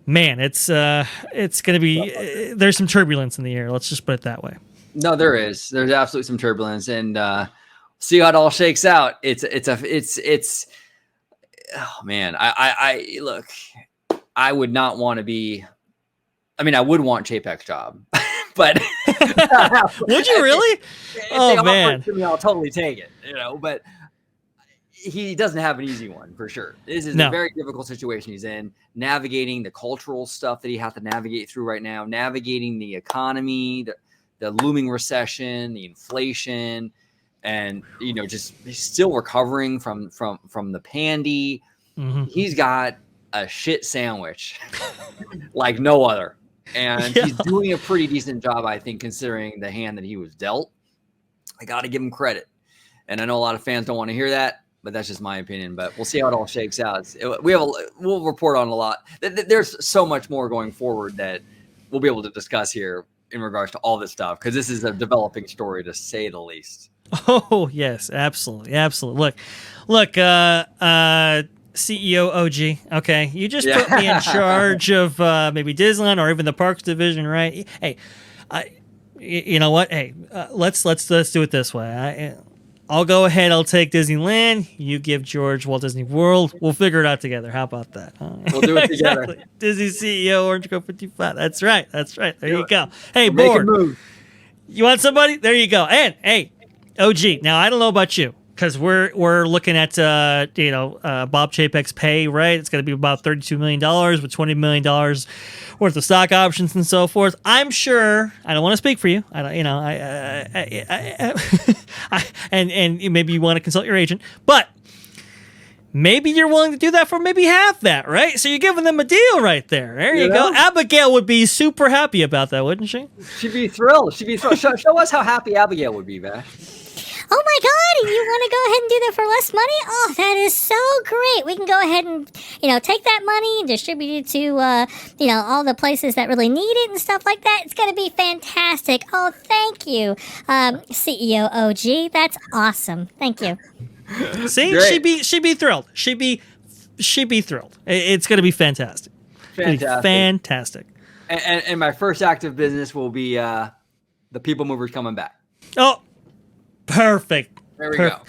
man, it's going to be there's some turbulence in the air. Let's just put it that way. No, there's absolutely some turbulence, and see how it all shakes out. It's oh man, I look, I would not want to be. I mean, I would want Chapek's job, but would you really? If man, to me, I'll totally take it. But he doesn't have an easy one for sure. This is a very difficult situation he's in, navigating the cultural stuff that he has to navigate through right now, navigating the economy, the looming recession, the inflation, and just he's still recovering from the pandy. Mm-hmm. He's got a shit sandwich like no other, and he's doing a pretty decent job, I think, considering the hand that he was dealt. I got to give him credit, and I know a lot of fans don't want to hear that, but that's just my opinion. But we'll see how it all shakes out. We'll report on a lot. There's so much more going forward that we'll be able to discuss here in regards to all this stuff, because this is a developing story, to say the least. Oh yes, absolutely. Look, CEO OG. Okay, you just put me in charge of maybe Disneyland or even the parks division, right? Hey, you know what? Hey, let's do it this way. I'll go ahead. I'll take Disneyland. You give George Walt Disney World. We'll figure it out together. How about that? We'll do it together. Exactly. Disney CEO, Orange Code 55. That's right. There you go. Hey, board. You want somebody? There you go. And hey, OG. Now I don't know about you, because we're looking at Bob Chapek's pay, right? It's going to be about $32 million with $20 million worth of stock options and so forth. I'm sure. I don't want to speak for you. I don't. And maybe you want to consult your agent, but maybe you're willing to do that for maybe half that, right? So you're giving them a deal right there. There you go. Abigail would be super happy about that, wouldn't she? She'd be thrilled. Show us how happy Abigail would be, man. Oh my God, you want to go ahead and do that for less money? Oh, that is so great. We can go ahead and, take that money and distribute it to, all the places that really need it and stuff like that. It's going to be fantastic. Oh, thank you, CEO OG. That's awesome. Thank you. See, great. she'd be thrilled. She'd be thrilled. It's going to be fantastic. Fantastic. And my first act of business will be the People Movers coming back. Oh, perfect. There we go.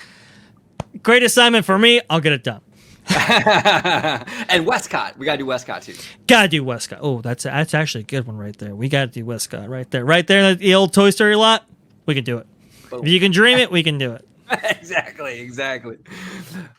Great assignment for me. I'll get it done. And Westcott. We got to do Westcott too. Got to do Westcott. Oh, that's actually a good one right there. We got to do Westcott right there. Right there in the old Toy Story lot. We can do it. Boom. If you can dream it, we can do it. Exactly.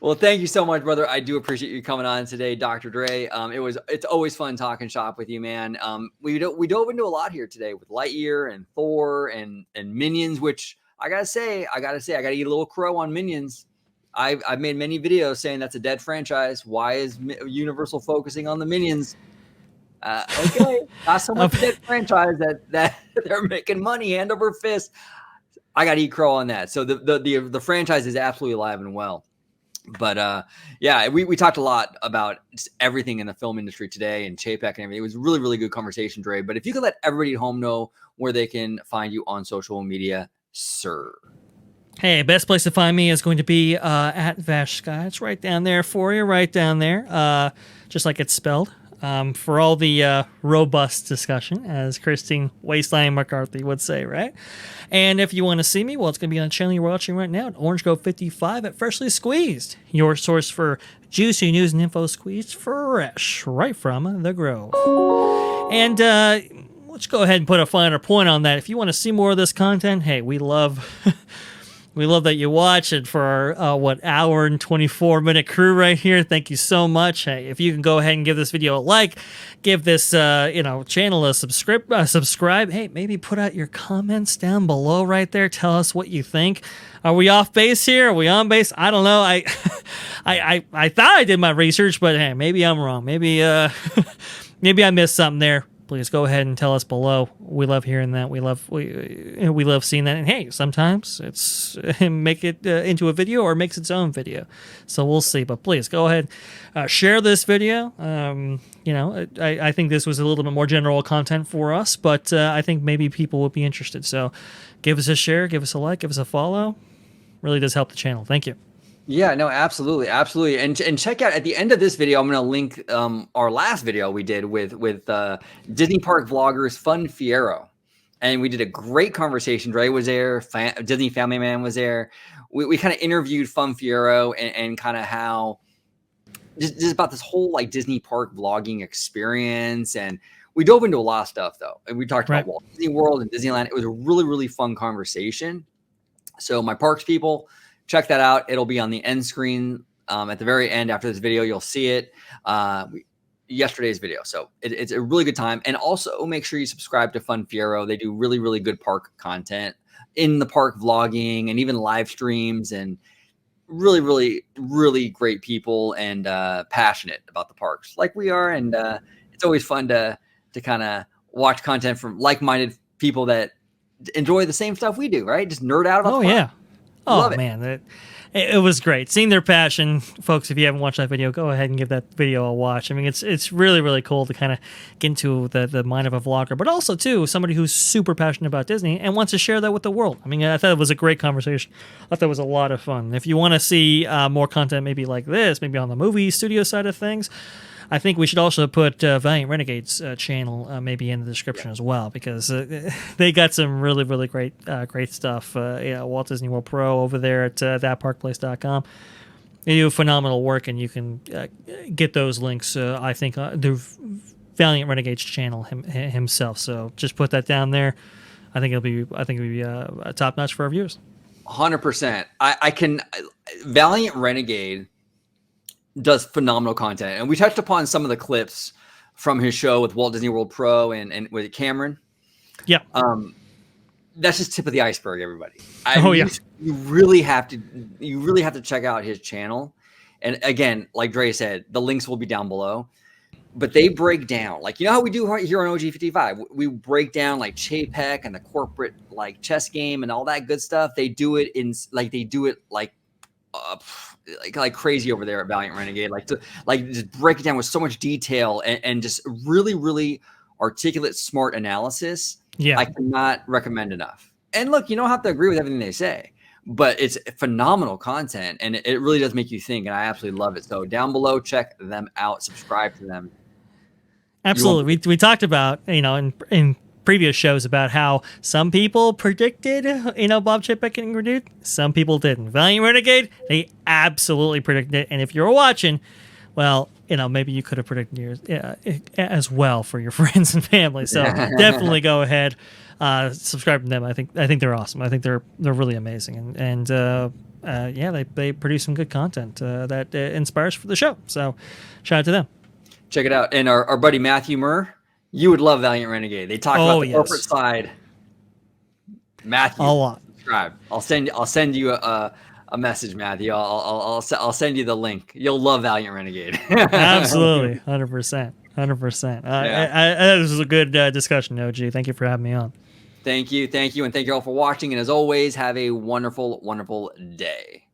Well, thank you so much, brother. I do appreciate you coming on today, Dr. Dre. It's always fun talking shop with you, man. We dove into a lot here today with Lightyear and Thor and Minions, which I gotta say, I gotta eat a little crow on Minions. I've made many videos saying that's a dead franchise. Why is Universal focusing on the Minions? Okay, not so much a dead franchise that they're making money hand over fist. I got to eat crow on that. So the franchise is absolutely alive and well. But we talked a lot about just everything in the film industry today and Chapek and everything. It was really, really good conversation, Dre. But if you could let everybody at home know where they can find you on social media, sir. Hey, best place to find me is going to be at Vash Sky. It's right down there for you, right down there, just like it's spelled. For all the robust discussion, as Christine Wasteland McCarthy would say, right? And if you want to see me, well, it's going to be on the channel you're watching right now at Orange Grove 55 at Freshly Squeezed, your source for juicy news and info squeezed fresh right from the Grove. And let's go ahead and put a finer point on that. If you want to see more of this content, hey, we love... We love that you watch, and for our hour and 24-minute crew right here, thank you so much. Hey, if you can go ahead and give this video a like, give this channel a subscribe. Hey, maybe put out your comments down below right there. Tell us what you think. Are we off base here? Are we on base? I don't know. I thought I did my research, but hey, maybe I'm wrong. Maybe maybe I missed something there. Please go ahead and tell us below. We love hearing that. We love seeing that. And hey, sometimes it's make it into a video or makes its own video. So we'll see. But please go ahead, share this video. I think this was a little bit more general content for us, but I think maybe people will be interested. So give us a share, give us a like, give us a follow. Really does help the channel. Thank you. Yeah, no, absolutely, absolutely, and check out at the end of this video. I'm going to link our last video we did with Disney Park vloggers Fun Fiero, and we did a great conversation. Dre was there, Disney Family Man was there. We kind of interviewed Fun Fiero and kind of how just about this whole like Disney Park vlogging experience, and we dove into a lot of stuff though, and we talked about Walt Disney World and Disneyland. It was a really, really fun conversation. So my parks people, check that out. It'll be on the end screen at the very end after this video. You'll see it. Yesterday's video. So it's a really good time. And also make sure you subscribe to Fun Fiero. They do really, really good park content, in the park vlogging and even live streams, and really, really, really great people and passionate about the parks like we are. And it's always fun to kind of watch content from like-minded people that enjoy the same stuff we do, right? Just nerd out about the park. Yeah. Oh, man, it was great. Seeing their passion. Folks, if you haven't watched that video, go ahead and give that video a watch. I mean, it's really, really cool to kind of get into the mind of a vlogger, but also, too, somebody who's super passionate about Disney and wants to share that with the world. I mean, I thought it was a great conversation. I thought it was a lot of fun. If you want to see more content maybe like this, maybe on the movie studio side of things, I think we should also put Valliant Renegade's channel maybe in the description as well, because they got some really, really great stuff. Walt Disney World Pro over there at thatparkplace.com. They do phenomenal work, and you can get those links, I think, through Valliant Renegade's channel himself. So just put that down there. I think it'll be top notch for our viewers. 100%. I can Valliant Renegade does phenomenal content, and we touched upon some of the clips from his show with Walt Disney World Pro and with Cameron. Yeah. That's just tip of the iceberg, everybody. You really have to check out his channel. And again, like Dre said, the links will be down below. But they break down, like, you know how we do here on OG55, we break down like Chapek and the corporate like chess game and all that good stuff. They do it like crazy over there at Valliant Renegade, just break it down with so much detail and just really, really articulate, smart analysis. Yeah, I cannot recommend enough. And look, you don't have to agree with everything they say, but it's phenomenal content, and it really does make you think, and I absolutely love it. So down below, check them out, subscribe to them. Absolutely. We talked about, in previous shows about how some people predicted, Bob Chapek getting renewed. Some people didn't. Valliant Renegade, they absolutely predicted it. And if you're watching, well, maybe you could have predicted yours as well for your friends and family. So definitely go ahead, subscribe to them. I think they're awesome. I think they're really amazing. And they produce some good content that inspires for the show. So shout out to them. Check it out. And our buddy Matthew Murr, you would love Valliant Renegade. They talk about the corporate side. Matthew, a lot. Subscribe. I'll send you a message, Matthew. I'll send you the link. You'll love Valliant Renegade. Absolutely, 100%, 100%. This was a good discussion, OG. Thank you for having me on. Thank you, and thank you all for watching. And as always, have a wonderful, wonderful day.